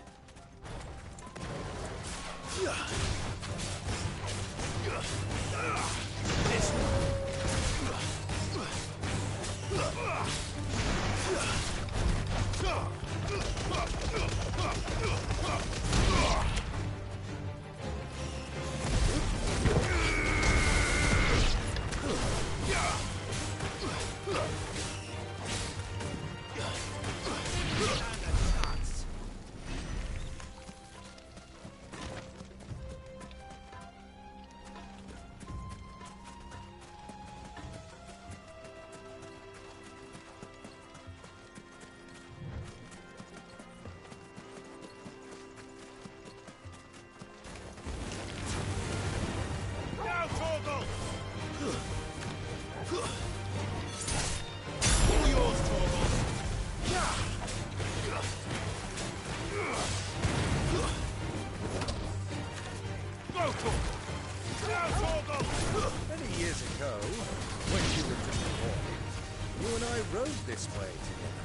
and I rode this way together,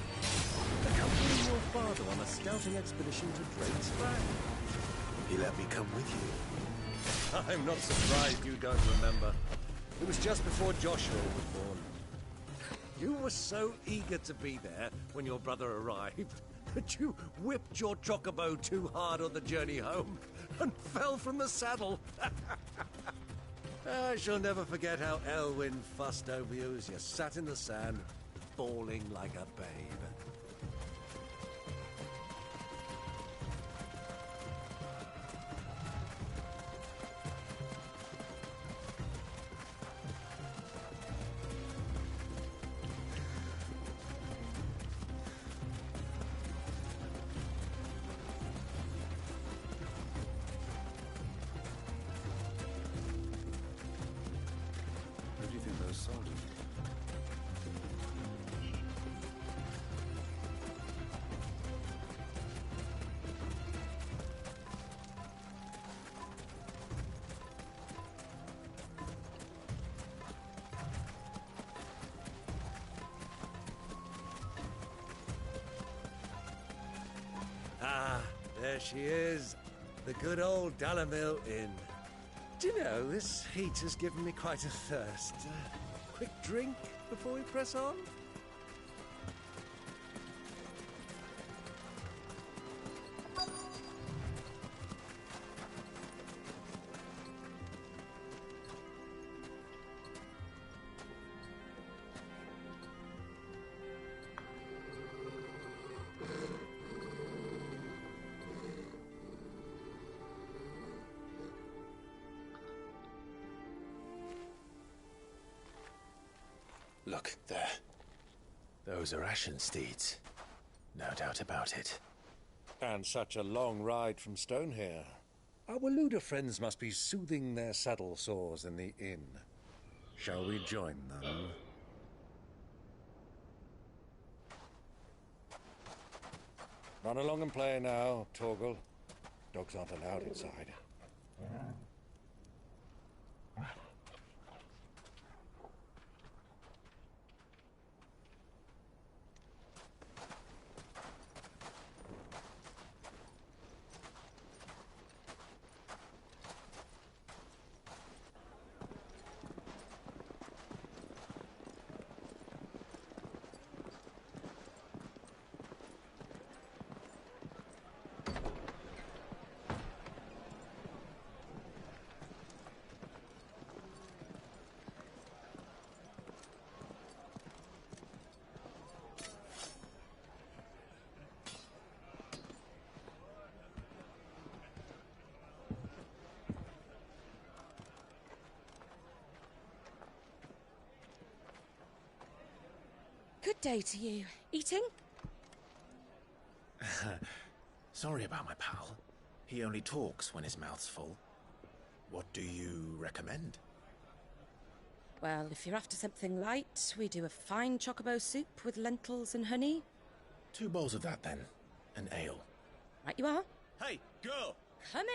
accompanying your father on a scouting expedition to Drake's Fang. He let me come with you. I'm not surprised you don't remember. It was just before Joshua was born. You were so eager to be there when your brother arrived that you whipped your chocobo too hard on the journey home and fell from the saddle. I shall never forget how Elwyn fussed over you as you sat in the sand, bawling like a babe. Who do you think those soldiers are? Ah, there she is. The good old Dalamil Inn. Do you know, this heat has given me quite a thirst. Quick drink before we press on? Look, there. Those are Ashen steeds. No doubt about it. And such a long ride from Stonehair. Our Waluda friends must be soothing their saddle sores in the inn. Shall we join them? Run along and play now, Torgal. Dogs aren't allowed inside. Good day to you. Eating? Sorry about my pal. He only talks when his mouth's full. What do you recommend? Well, if you're after something light, we do a fine chocobo soup with lentils and honey. 2 bowls of that, then. An ale. Right you are. Hey, girl! Coming!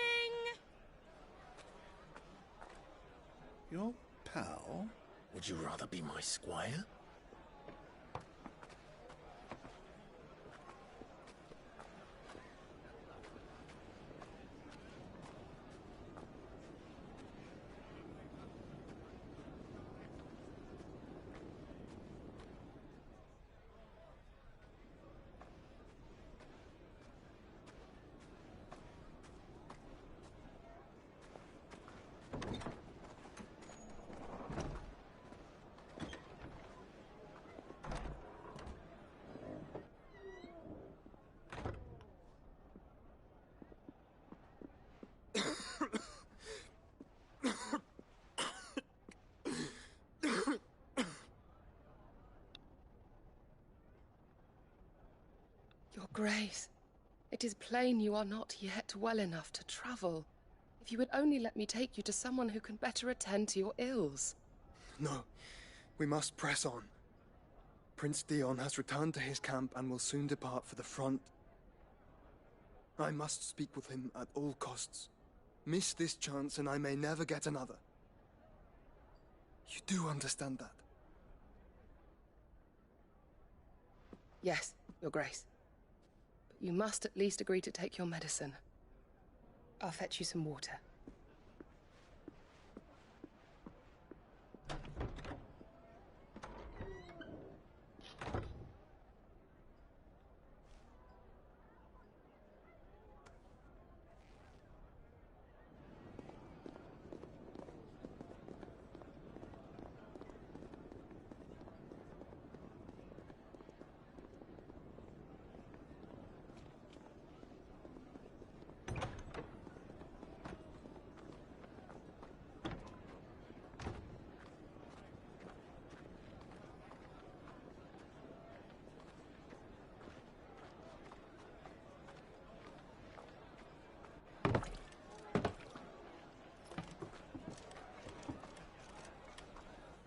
Your pal? Would you rather be my squire? Your Grace, it is plain you are not yet well enough to travel. If you would only let me take you to someone who can better attend to your ills. No, we must press on. Prince Dion has returned to his camp and will soon depart for the front. I must speak with him at all costs. Miss this chance and I may never get another. You do understand that? Yes, Your Grace. But you must at least agree to take your medicine. I'll fetch you some water.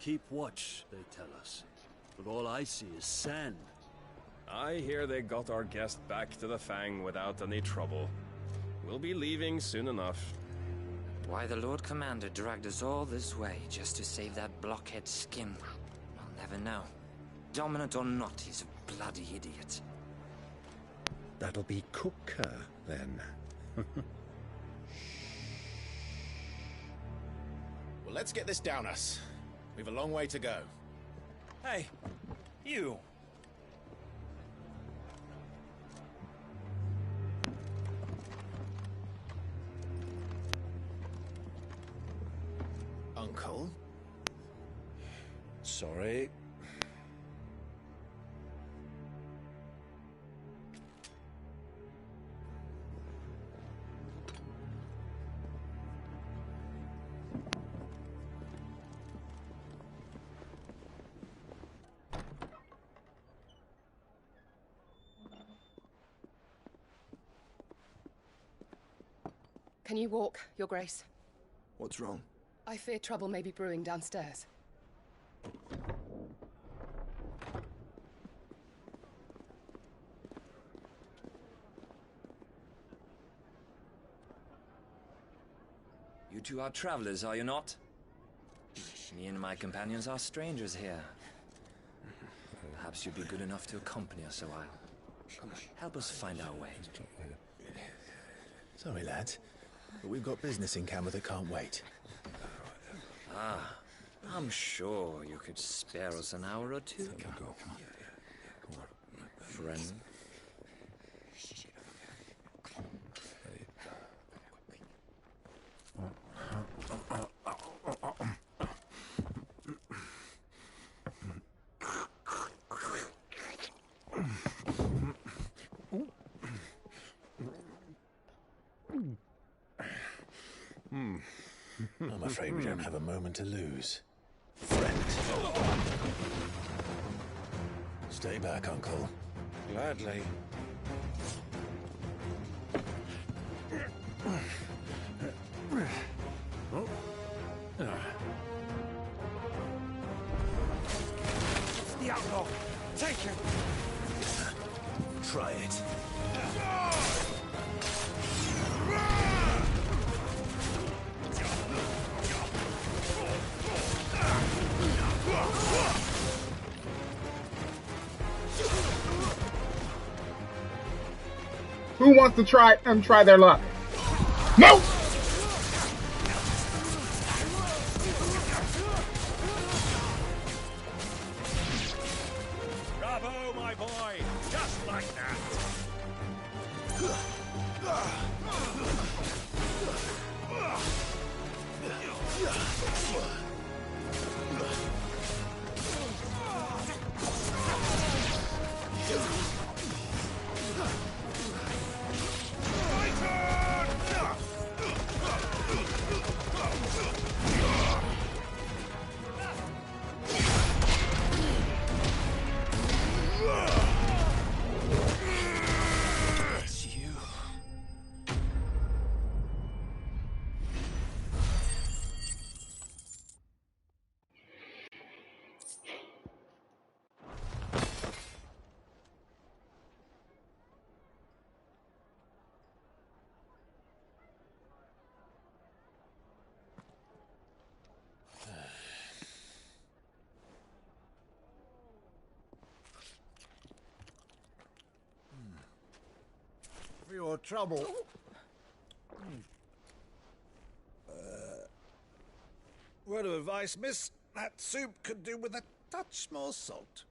Keep watch, they tell us. But all I see is sand. I hear they got our guest back to the Fang without any trouble. We'll be leaving soon enough. Why the Lord Commander dragged us all this way just to save that blockhead skin, I'll never know. Dominant or not, he's a bloody idiot. That'll be Cooker, then. Well, let's get this down us. We've a long way to go. Hey, you! Uncle? Sorry. Can you walk, Your Grace? What's wrong? I fear trouble may be brewing downstairs. You two are travelers, are you not? Me and my companions are strangers here. Perhaps you'd be good enough to accompany us a while. Help us find our way. Sorry, lads, but we've got business in camera that can't wait. Ah, I'm sure you could spare us an hour or two. Friend. I'm afraid we don't have a moment to lose. Friend. Stay back, Uncle. Gladly. The outlaw! Take him! Try it. Who wants to try their luck? No! Bravo, my boy! Just like that! for your trouble. Word of advice, miss. That soup could do with a touch more salt.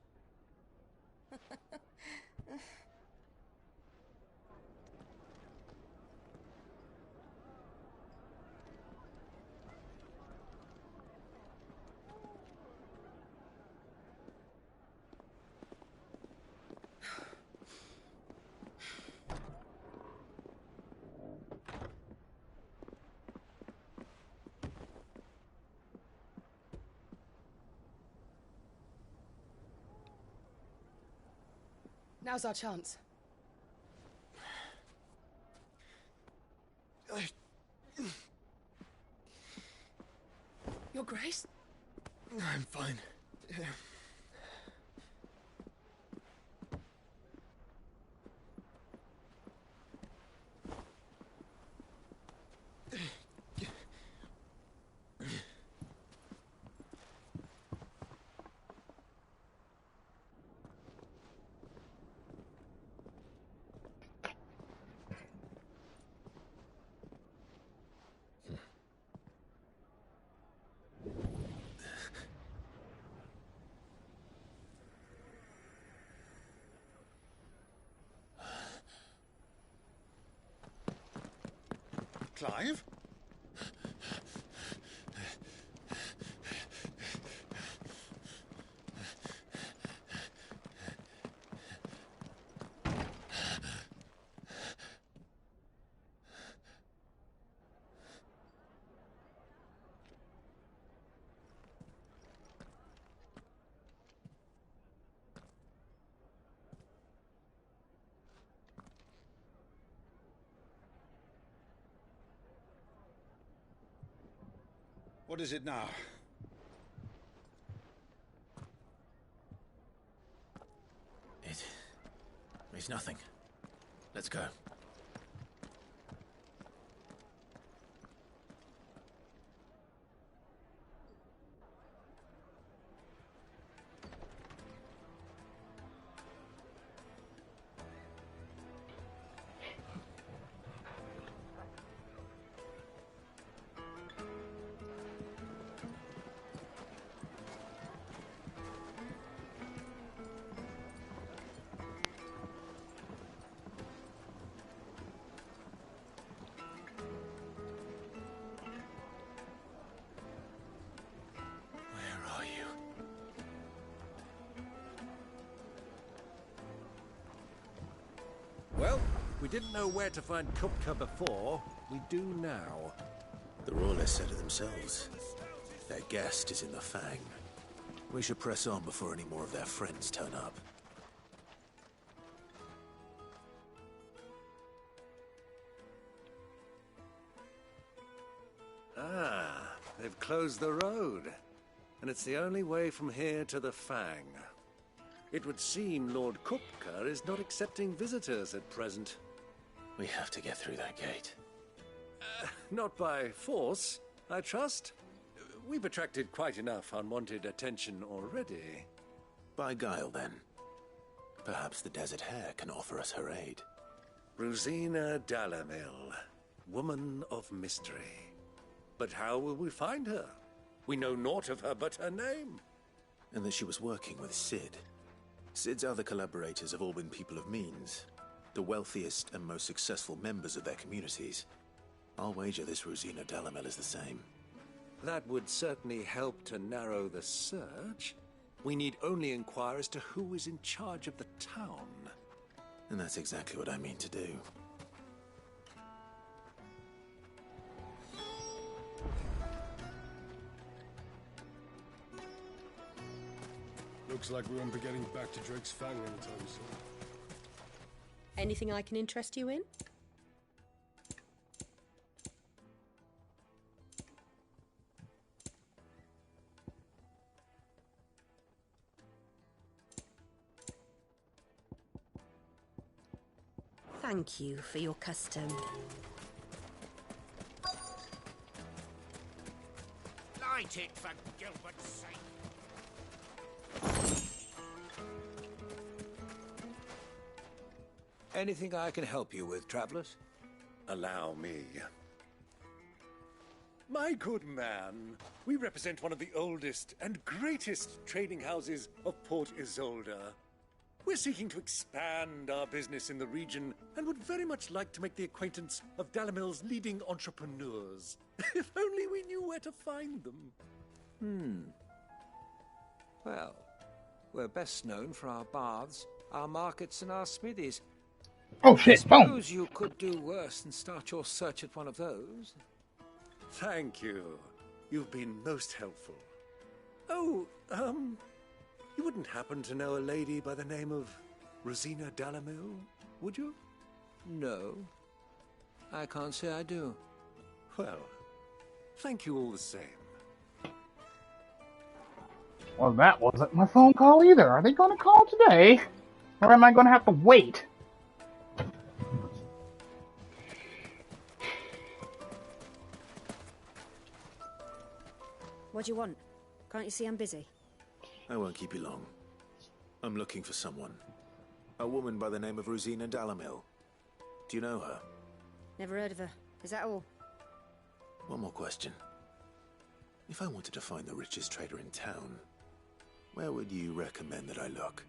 Now's our chance. Your Grace? I'm fine. Clive? What is it now? It's nothing. Let's go. Well, we didn't know where to find Kupka before. We do now. The Royalists said it themselves. Their guest is in the Fang. We should press on before any more of their friends turn up. Ah, they've closed the road. And it's the only way from here to the Fang. It would seem Lord Kupka is not accepting visitors at present. We have to get through that gate. Not by force, I trust. We've attracted quite enough unwanted attention already. By guile, then. Perhaps the Desert Hare can offer us her aid. Rosina Dalamil, woman of mystery. But how will we find her? We know naught of her but her name. And that she was working with Sid. Sid's other collaborators have all been people of means, the wealthiest and most successful members of their communities. I'll wager this Rosina Dalamel is the same. That would certainly help to narrow the search. We need only inquire as to who is in charge of the town. And that's exactly what I mean to do. Looks like we won't be getting back to Drake's Fang anytime soon. Anything I can interest you in? Thank you for your custom. Light it for Gilbert's sake. Anything I can help you with, travelers? Allow me. My good man, we represent one of the oldest and greatest trading houses of Port Isolde. We're seeking to expand our business in the region and would very much like to make the acquaintance of Dalamil's leading entrepreneurs. If only we knew where to find them. Well, we're best known for our baths, our markets, and our smithies. Oh shit, I boom! suppose you could do worse than start your search at one of those. Thank you. You've been most helpful. Oh, you wouldn't happen to know a lady by the name of Rosina Dalamil, would you? No. I can't say I do. Well, thank you all the same. Well, that wasn't my phone call either. Are they going to call today? Or am I going to have to wait? What do you want? Can't you see I'm busy? I won't keep you long. I'm looking for someone. A woman by the name of Rosina Dalamil. Do you know her? Never heard of her. Is that all? One more question. If I wanted to find the richest trader in town, where would you recommend that I look?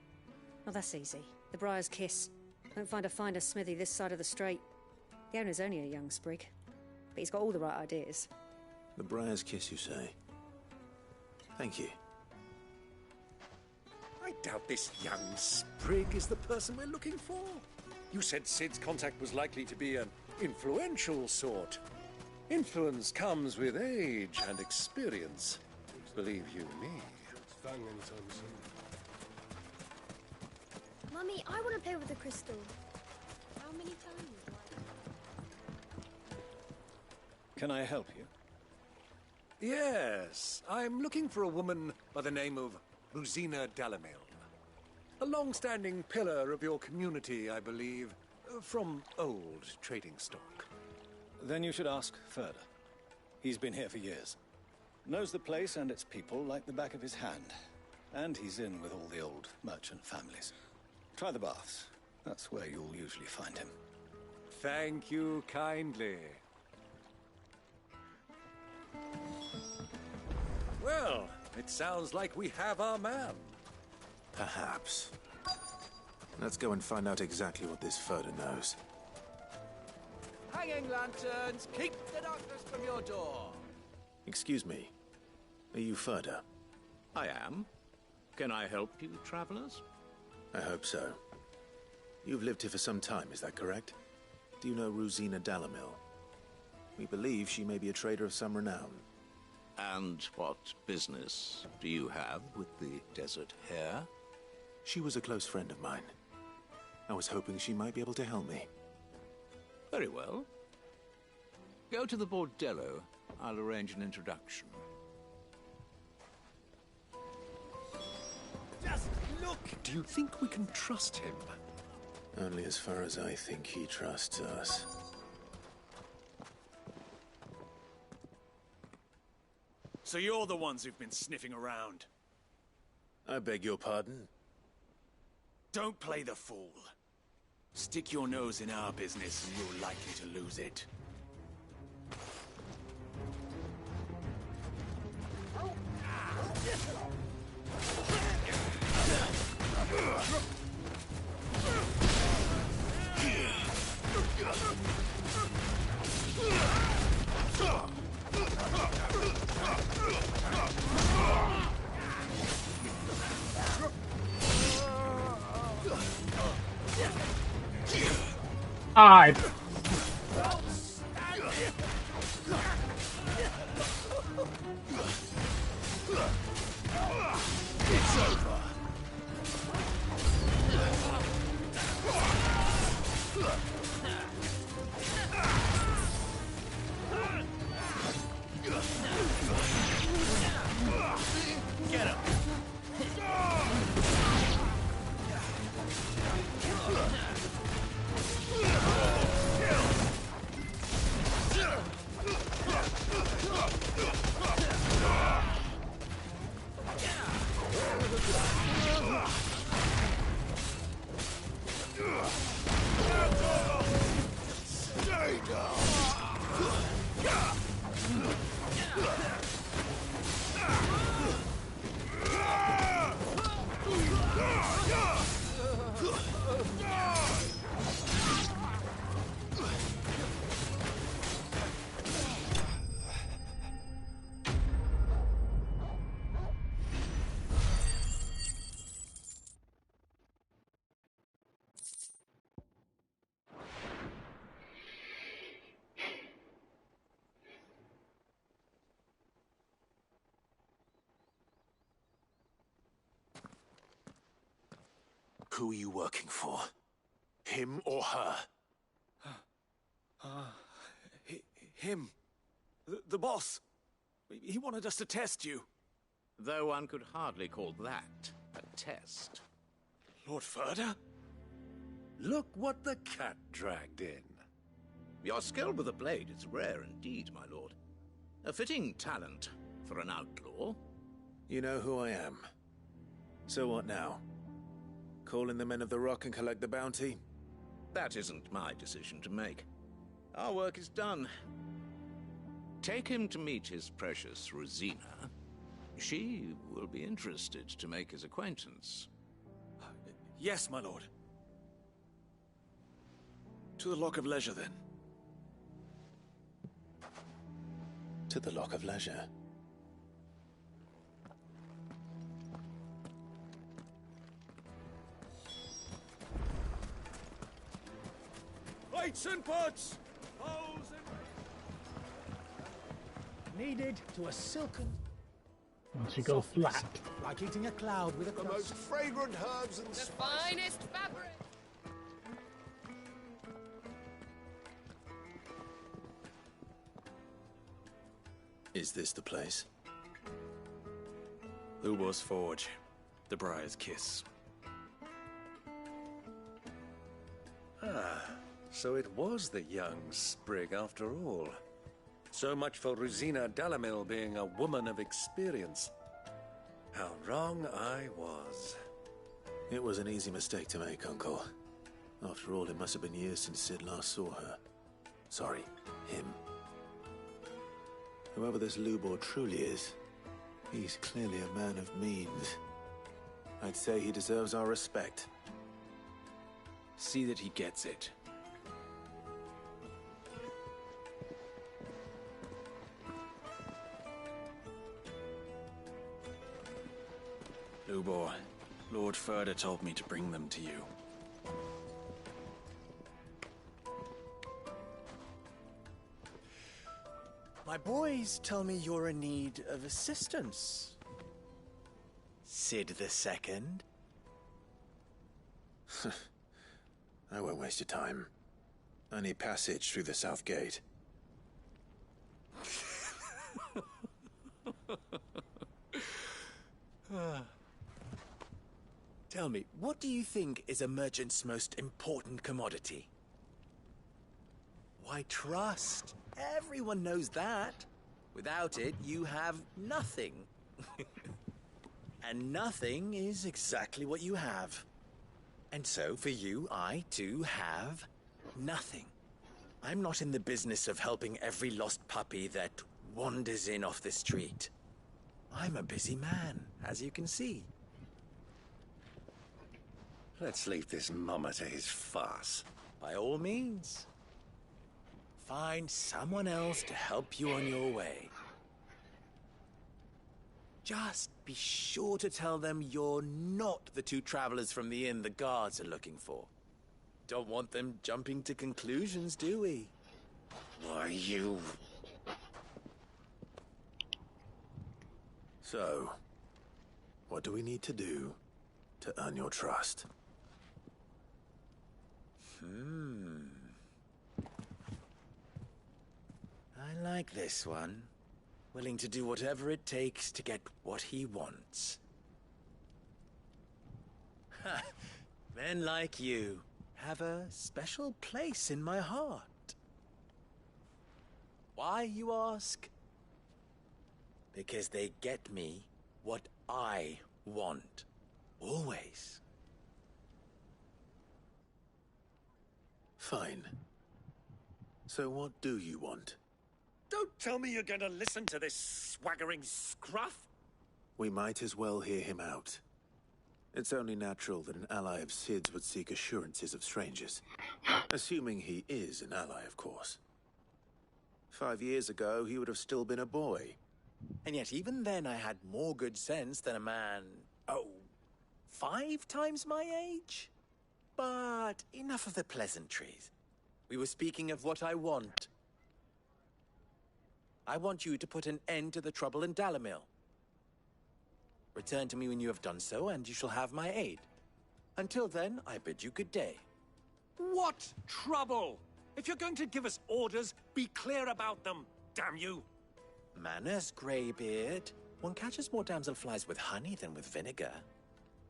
Oh, that's easy. The Briar's Kiss. Won't find a finer smithy this side of the strait. The owner's only a young sprig, but he's got all the right ideas. The Briar's Kiss, you say? Thank you. I doubt this young sprig is the person we're looking for. You said Sid's contact was likely to be an influential sort. Influence comes with age and experience. Believe you me. Mummy, I want to play with the crystal. How many times do Can I help you? Yes, I'm looking for a woman by the name of Rosina Dalamil. A long-standing pillar of your community, I believe, from old trading stock. Then you should ask further. He's been here for years. Knows the place and its people like the back of his hand. And he's in with all the old merchant families. Try the baths. That's where you'll usually find him. Thank you kindly. Well, it sounds like we have our man. Perhaps. Let's go and find out exactly what this Furder knows. Hanging lanterns, keep the darkness from your door. Excuse me. Are you Furder? I am. Can I help you, travelers? I hope so. You've lived here for some time, is that correct? Do you know Rosina Dalamil? We believe she may be a trader of some renown. And what business do you have with the desert hare? She was a close friend of mine. I was hoping she might be able to help me. Very well. Go to the bordello. I'll arrange an introduction. Just look! Do you think we can trust him? Only as far as I think he trusts us. So you're the ones who've been sniffing around? I beg your pardon? Don't play the fool. Stick your nose in our business and you're likely to lose it. I. It's over. Get him. Who are you working for? Him or her? Him. The boss. He wanted us to test you. Though one could hardly call that a test. Lord Ferda? Look what the cat dragged in. Your skill with the blade is rare indeed, my lord. A fitting talent for an outlaw. You know who I am. So what now? Call in the Men of the Rock and collect the bounty? That isn't my decision to make. Our work is done. Take him to meet his precious Rosina. She will be interested to make his acquaintance. Yes, my lord. To the Lock of Leisure, then. To the Lock of Leisure. Lights and pots! Needed to a silken... Once you go flat. Like eating a cloud with a The most fragrant herbs and spices. Finest fabric! Is this the place? Ubor's Forge. The Briar's Kiss. Ah, so it was the young sprig after all. So much for Rosina Dalamil being a woman of experience. How wrong I was. It was an easy mistake to make, Uncle. After all, it must have been years since Sid last saw her. Sorry, him. Whoever this Lubor truly is, he's clearly a man of means. I'd say he deserves our respect. See that he gets it. Lubor, Lord Ferda told me to bring them to you. My boys tell me you're in need of assistance. Sid the Second. I won't waste your time. I need passage through the south gate. Tell me, what do you think is a merchant's most important commodity? Why, trust. Everyone knows that. Without it, you have nothing. And nothing is exactly what you have. And so, for you, I, too, have nothing. I'm not in the business of helping every lost puppy that wanders in off the street. I'm a busy man, as you can see. Let's leave this mama to his farce. By all means. Find someone else to help you on your way. Just be sure to tell them you're not the two travelers from the inn the guards are looking for. Don't want them jumping to conclusions, do we? Why, you... So, what do we need to do to earn your trust? I like this one. Willing to do whatever it takes to get what he wants. Men like you have a special place in my heart. Why, you ask? Because they get me what I want. Always. Fine. So what do you want? Don't tell me you're gonna listen to this swaggering scruff! We might as well hear him out. It's only natural that an ally of Sid's would seek assurances of strangers. Assuming he is an ally, of course. 5 years ago, he would have still been a boy. And yet even then I had more good sense than a man, 5 times my age? But enough of the pleasantries. We were speaking of what I want. I want you to put an end to the trouble in Dalamil. Return to me when you have done so, and you shall have my aid. Until then, I bid you good day. What trouble? If you're going to give us orders, be clear about them, damn you! Manners, Greybeard. One catches more damselflies with honey than with vinegar.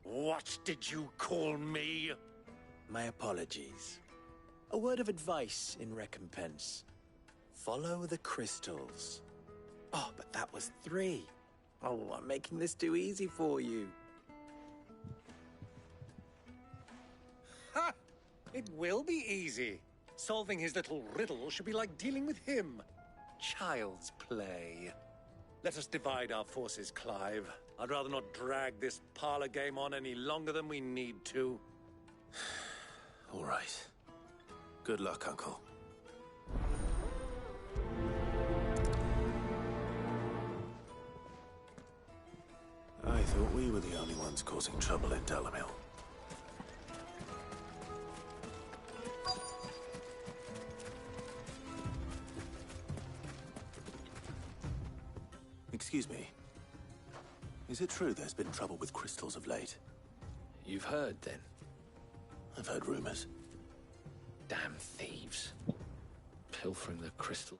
What did you call me? My apologies. A word of advice in recompense. Follow the crystals. Oh, but that was 3. Oh, I'm making this too easy for you. Ha! It will be easy. Solving his little riddle should be like dealing with him. Child's play. Let us divide our forces, Clive. I'd rather not drag this parlor game on any longer than we need to. All right. Good luck, Uncle. I thought we were the only ones causing trouble in Delamil. Excuse me. Is it true there's been trouble with crystals of late? You've heard, then? I've heard rumors. Damn thieves. Pilfering the crystal.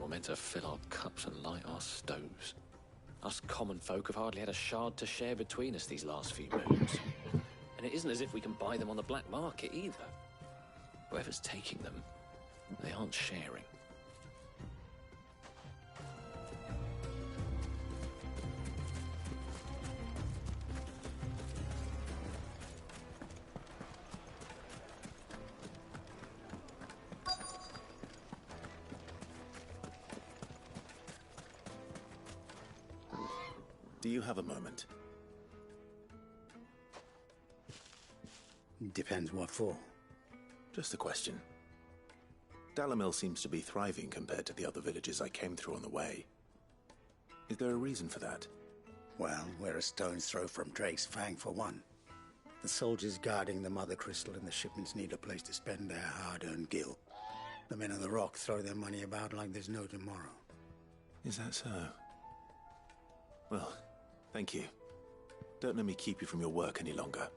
We're meant to fill our cups and light our stoves. Us common folk have hardly had a shard to share between us these last few moons. And it isn't as if we can buy them on the black market either. Whoever's taking them, they aren't sharing. Do you have a moment? Depends what for. Just a question. Delamil seems to be thriving compared to the other villages I came through on the way. Is there a reason for that? Well, we're a stone's throw from Drake's Fang for one. The soldiers guarding the Mother Crystal and the shipments need a place to spend their hard-earned gil. The men of the Rock throw their money about like there's no tomorrow. Is that so? Well, thank you. Don't let me keep you from your work any longer.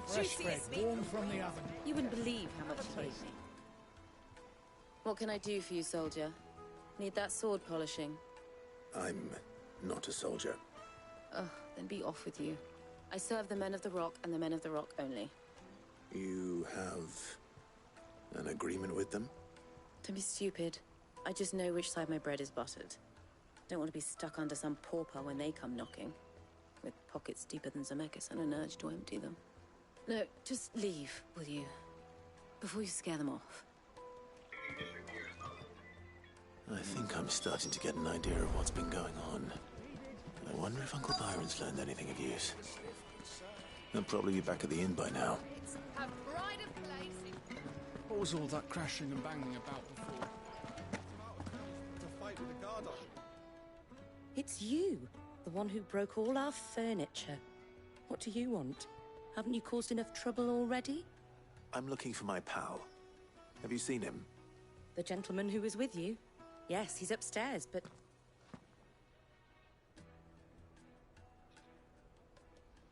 Fresh bread, warm from the oven. You wouldn't believe how much you hate me. What can I do for you, soldier? Need that sword polishing? I'm not a soldier. Ugh, then be off with you. I serve the men of the Rock and the men of the Rock only. You have an agreement with them? Don't be stupid. I just know which side my bread is buttered. Don't want to be stuck under some pauper when they come knocking. With pockets deeper than Zemeckis and an urge to empty them. No, just leave, will you? Before you scare them off. I think I'm starting to get an idea of what's been going on. I wonder if Uncle Byron's learned anything of use. He'll probably be back at the inn by now. What was all that crashing and banging about before? To fight with the guard on. It's you, the one who broke all our furniture. What do you want? Haven't you caused enough trouble already? I'm looking for my pal. Have you seen him? The gentleman who was with you? Yes, he's upstairs, but...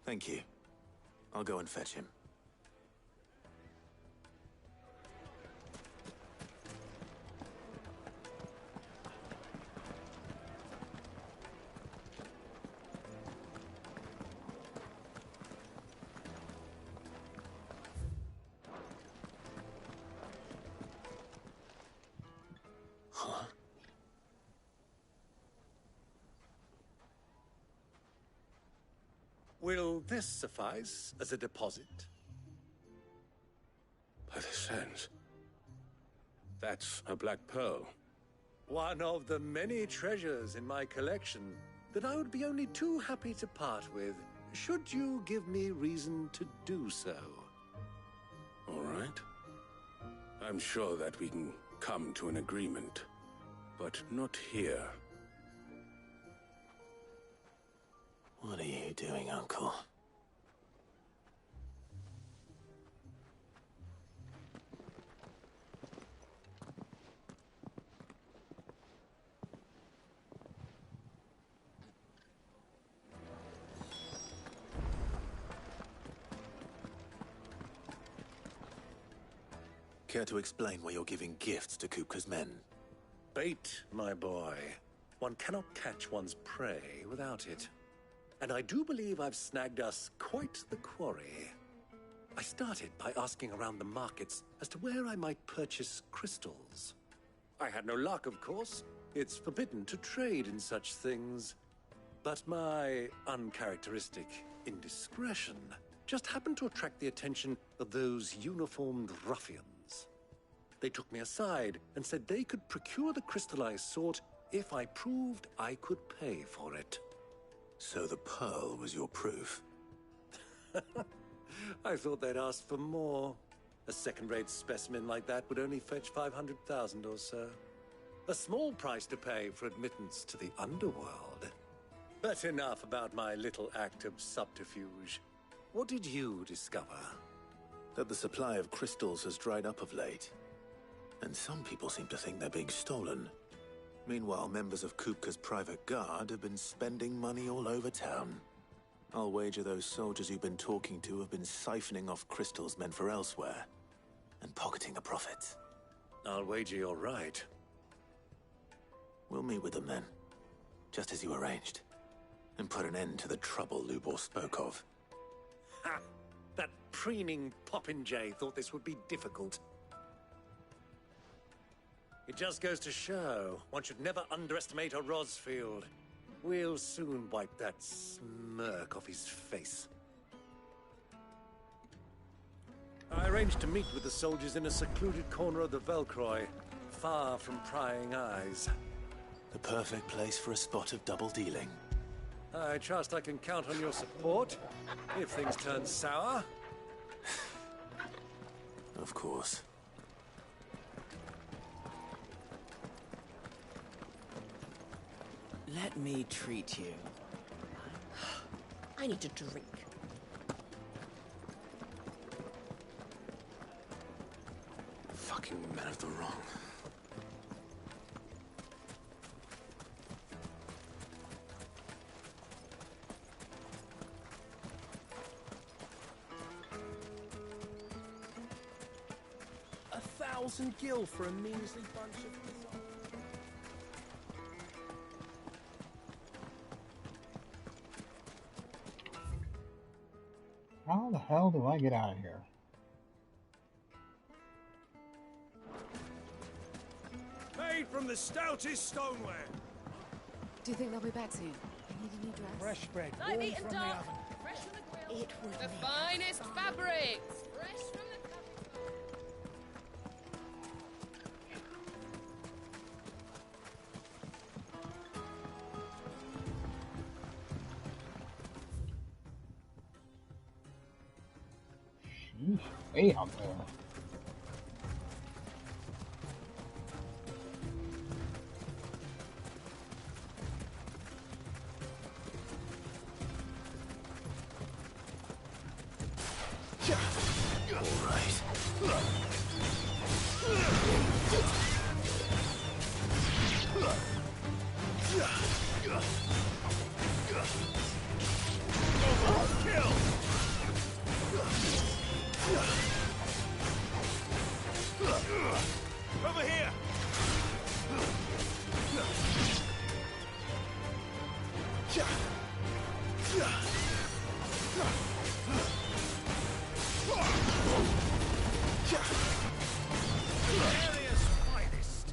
Thank you. I'll go and fetch him. Huh? Will this suffice as a deposit? whatever this says. That's a black pearl. One of the many treasures in my collection that I would be only too happy to part with, should you give me reason to do so. All right. I'm sure that we can come to an agreement, but not here. What are you doing, Uncle? Care to explain why you're giving gifts to Kupka's men? Bait, my boy. One cannot catch one's prey without it. And I do believe I've snagged us quite the quarry. I started by asking around the markets as to where I might purchase crystals. I had no luck, of course. It's forbidden to trade in such things. But my uncharacteristic indiscretion just happened to attract the attention of those uniformed ruffians. They took me aside and said they could procure the crystal I sought if I proved I could pay for it. So the pearl was your proof? I thought they'd asked for more. A second-rate specimen like that would only fetch 500,000 or so. A small price to pay for admittance to the underworld. But enough about my little act of subterfuge. What did you discover? That the supply of crystals has dried up of late. And some people seem to think they're being stolen. Meanwhile, members of Kupka's private guard have been spending money all over town. I'll wager those soldiers you've been talking to have been siphoning off crystals meant for elsewhere, and pocketing the profits. I'll wager you're right. We'll meet with them then, just as you arranged, and put an end to the trouble Lubor spoke of. Ha! That preening popinjay thought this would be difficult. It just goes to show, one should never underestimate a Rosfield. We'll soon wipe that smirk off his face. I arranged to meet with the soldiers in a secluded corner of the Velcroy, far from prying eyes. The perfect place for a spot of double dealing. I trust I can count on your support, if things turn sour. Of course. Let me treat you. I need a drink. Fucking men of the wrong. $1,000 gil for a measly bunch of... How the hell do I get out of here? Made from the stoutest stoneware. Do you think they'll be back soon? I need a new dress. Fresh bread, Light warm meat and from the dark. oven. Fresh from the grill. It would The make finest fabrics. Fresh from the Sheesh, way out there. Over here. Area's finest.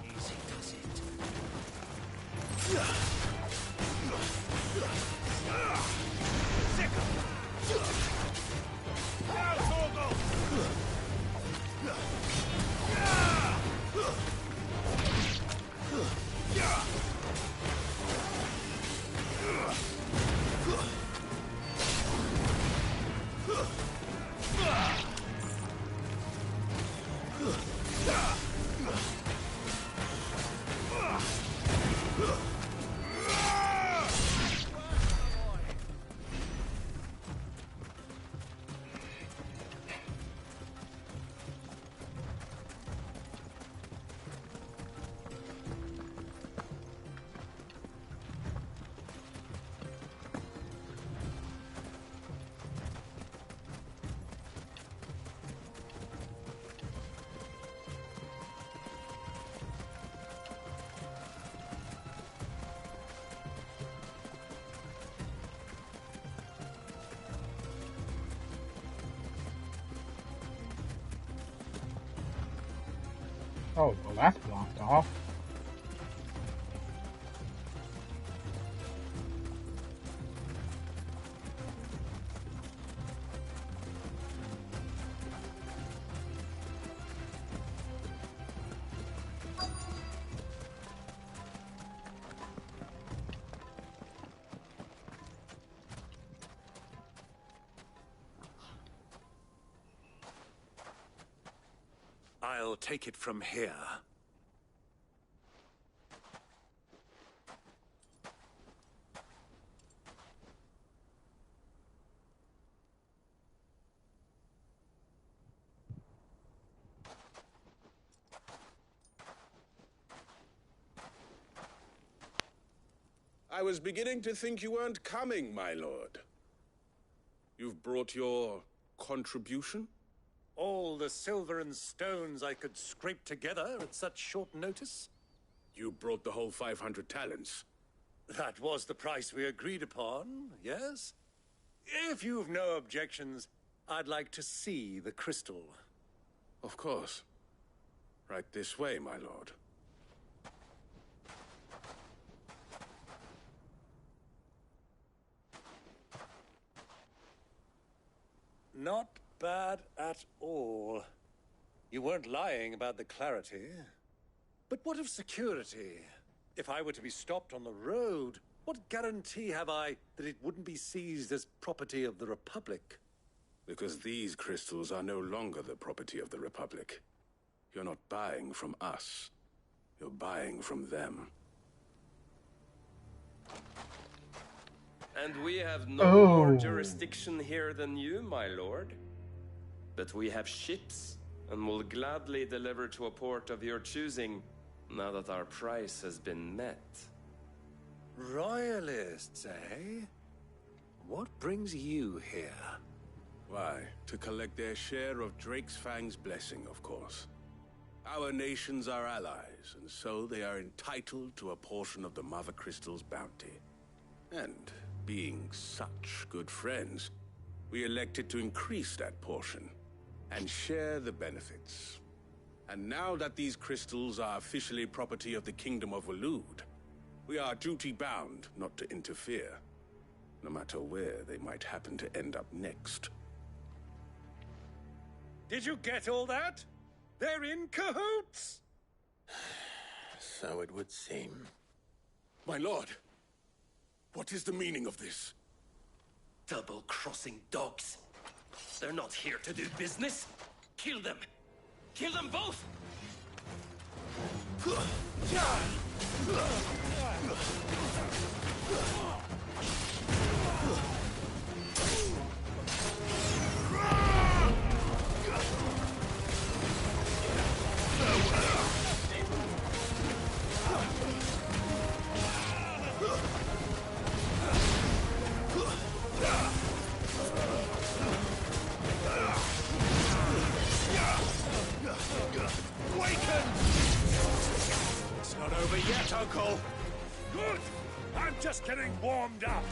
Easy does it. Oh, well, that's blocked off. I'll take it from here. I was beginning to think you weren't coming, my lord. You've brought your contribution? All the silver and stones I could scrape together at such short notice? You brought the whole 500 talents. That was the price we agreed upon, yes? If you've no objections, I'd like to see the crystal. Of course. Right this way, my lord. Not bad at all. You weren't lying about the clarity. But what of security? If I were to be stopped on the road, what guarantee have I that it wouldn't be seized as property of the Republic? Because these crystals are no longer the property of the Republic. You're not buying from us. You're buying from them. And we have no more jurisdiction here than you, my lord. But we have ships, and will gladly deliver to a port of your choosing, now that our price has been met. Royalists, eh? What brings you here? Why, to collect their share of Drake's Fang's blessing, of course. Our nations are allies, and so they are entitled to a portion of the Mother Crystal's bounty. And being such good friends, we elected to increase that portion and share the benefits. And now that these crystals are officially property of the Kingdom of Waloed, we are duty-bound not to interfere, no matter where they might happen to end up next. Did you get all that? They're in cahoots! So it would seem. My lord, what is the meaning of this? Double-crossing dogs. They're not here to do business. Kill them. Kill them both! It's not over yet, Uncle. Good! I'm just getting warmed up.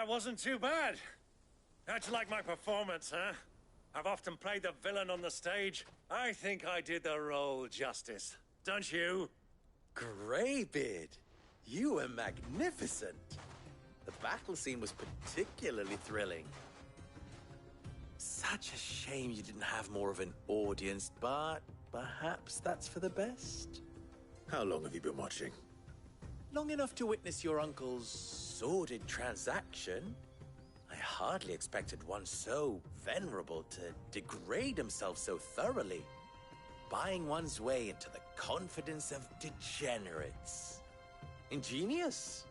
That wasn't too bad. How'd you like my performance, huh? I've often played the villain on the stage. I think I did the role justice. Don't you? Greybeard, you were magnificent. The battle scene was particularly thrilling. Such a shame you didn't have more of an audience, but perhaps that's for the best. How long have you been watching? Long enough to witness your uncle's sordid transaction. I hardly expected one so venerable to degrade himself so thoroughly, buying one's way into the confidence of degenerates. Ingenious.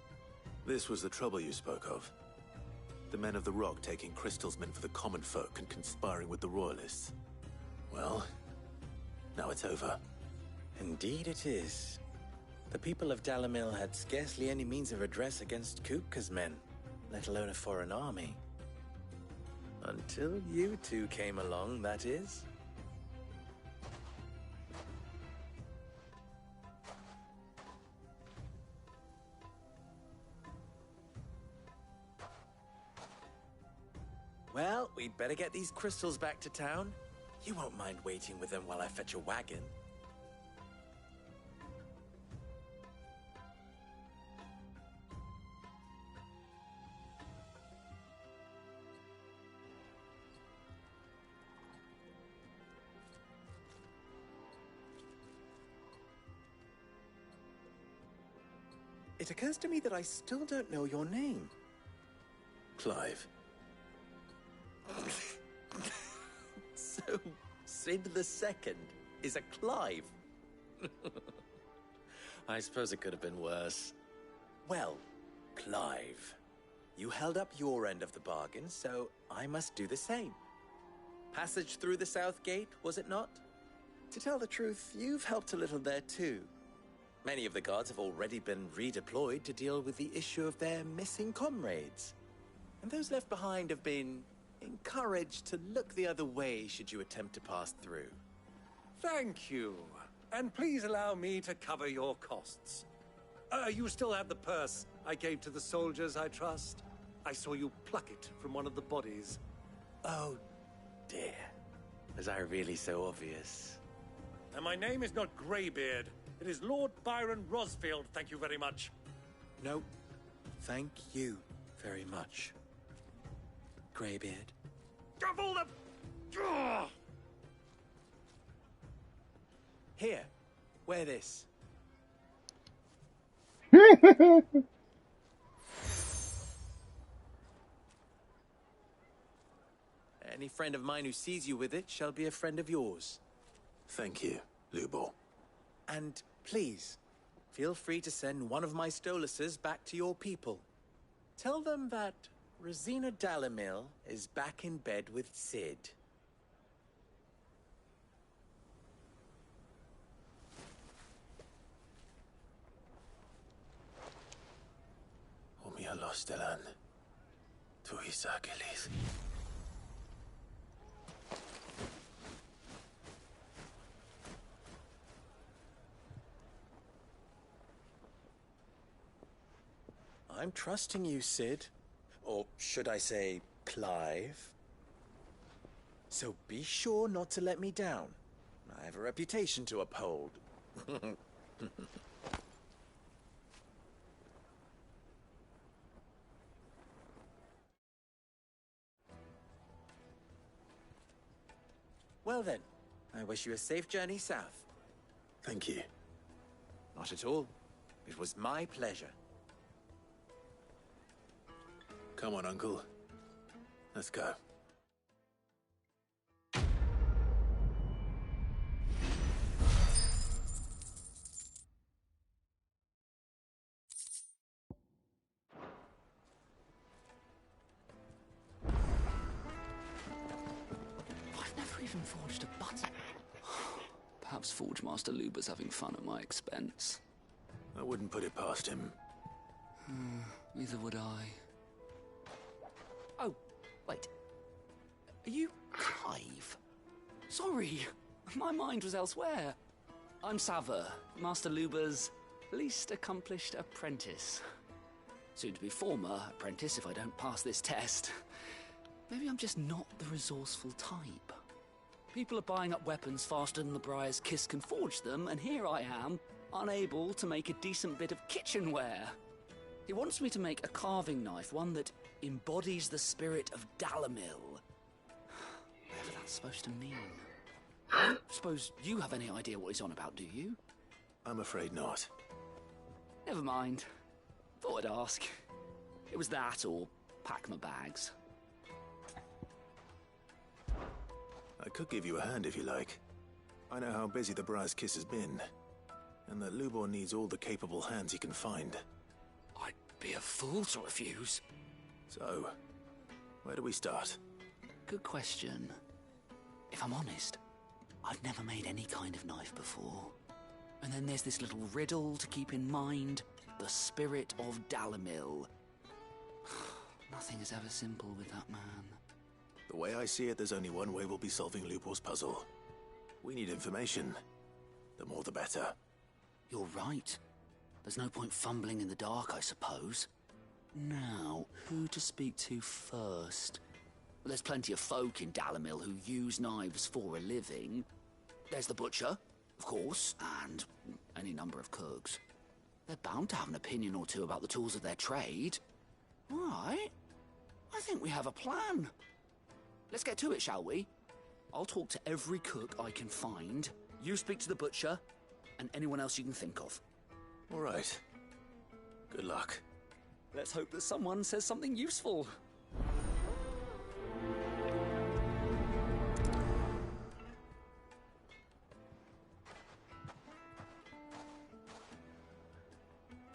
This was the trouble you spoke of. The men of the Rock taking crystals meant for the common folk and conspiring with the Royalists. Well, now it's over. Indeed it is. The people of Dalamil had scarcely any means of redress against Kupka's men, let alone a foreign army. Until you two came along, that is. Well, we'd better get these crystals back to town. You won't mind waiting with them while I fetch a wagon. It occurs to me that I still don't know your name. Clive. So, Sid the Second is a Clive. I suppose it could have been worse. Well, Clive, you held up your end of the bargain, so I must do the same. Passage through the South Gate, was it not? To tell the truth, you've helped a little there too. Many of the guards have already been redeployed to deal with the issue of their missing comrades. And those left behind have been encouraged to look the other way should you attempt to pass through. Thank you. And please allow me to cover your costs. You still have the purse I gave to the soldiers, I trust? I saw you pluck it from one of the bodies. Oh, dear. Was I really so obvious? And my name is not Greybeard. It is Lord Byron Rosfield, thank you very much. No, thank you very much, Greybeard. Of all the... Ugh! Here, wear this. Any friend of mine who sees you with it shall be a friend of yours. Thank you, Lubor. And please, feel free to send one of my Stoluses back to your people. Tell them that Rosina Dalamil is back in bed with Sid. Omia Lostelan. Tuisa Achilles. I'm trusting you, Sid. Or should I say, Clive? So be sure not to let me down. I have a reputation to uphold. Well then, I wish you a safe journey south. Thank you. Not at all. It was my pleasure. Come on, Uncle. Let's go. I've never even forged a button. Perhaps Forge Master Luber's having fun at my expense. I wouldn't put it past him. Neither would I. Oh, wait. Are you Clive? Sorry, my mind was elsewhere. I'm Sava, Master Luber's least accomplished apprentice. Soon to be former apprentice if I don't pass this test. Maybe I'm just not the resourceful type. People are buying up weapons faster than the Briar's Kiss can forge them, and here I am, unable to make a decent bit of kitchenware. He wants me to make a carving knife, one that embodies the spirit of Dalamil. Whatever that's supposed to mean. I don't suppose you have any idea what he's on about, do you? I'm afraid not. Never mind. Thought I'd ask. It was that or pack my bags. I could give you a hand if you like. I know how busy the Briar's Kiss has been, and that Lubor needs all the capable hands he can find. I'd be a fool to refuse. So, where do we start? Good question. If I'm honest, I've never made any kind of knife before. And then there's this little riddle to keep in mind. The spirit of Dalamil. Nothing is ever simple with that man. The way I see it, there's only one way we'll be solving Lubor's puzzle. We need information. The more the better. You're right. There's no point fumbling in the dark, I suppose. Now, who to speak to first? Well, there's plenty of folk in Dalamil who use knives for a living. There's the butcher, of course, and any number of cooks. They're bound to have an opinion or two about the tools of their trade. All right. I think we have a plan. Let's get to it, shall we? I'll talk to every cook I can find. You speak to the butcher, and anyone else you can think of. All right. Good luck. Let's hope that someone says something useful.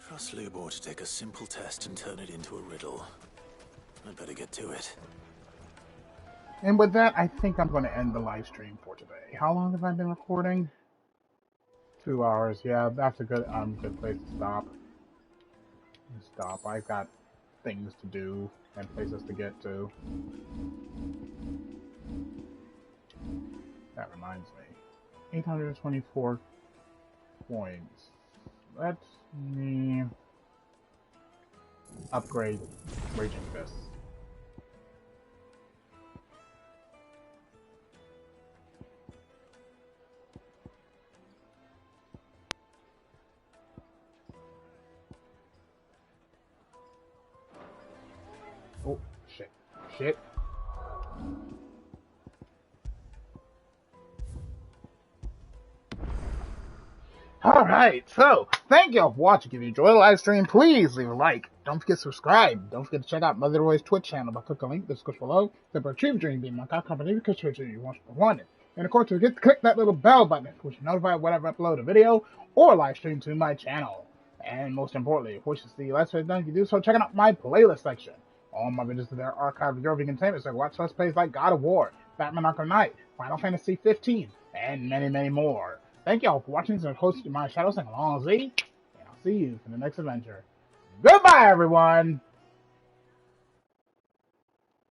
Trust Lubor to take a simple test and turn it into a riddle. I'd better get to it. And with that, I think I'm going to end the live stream for today. How long have I been recording? 2 hours. Yeah, that's a good place to stop. I've got things to do and places to get to. That reminds me. 824 points. Let me upgrade Raging Fists. Oh, shit. Alright, so, thank you all for watching. If you enjoyed the live stream, please leave a like. Don't forget to subscribe. Don't forget to check out Mother-Noroi Twitch channel by clicking the link in the description below. The Retrieve Dream being my company because Twitch you want to want it. And of course, don't forget to click that little bell button, which will notify whenever I upload a video or live stream to my channel. And most importantly, if you wish to see Let's Play done, you can do so checking out my playlist section. All my videos are there archived with your entertainment, so watch Let's Plays like God of War, Batman Arkham Knight, Final Fantasy 15, and many, many more. Thank you all for watching. This is host TheAmariaShadow saying along Z, and I'll see you for the next adventure. Goodbye, everyone!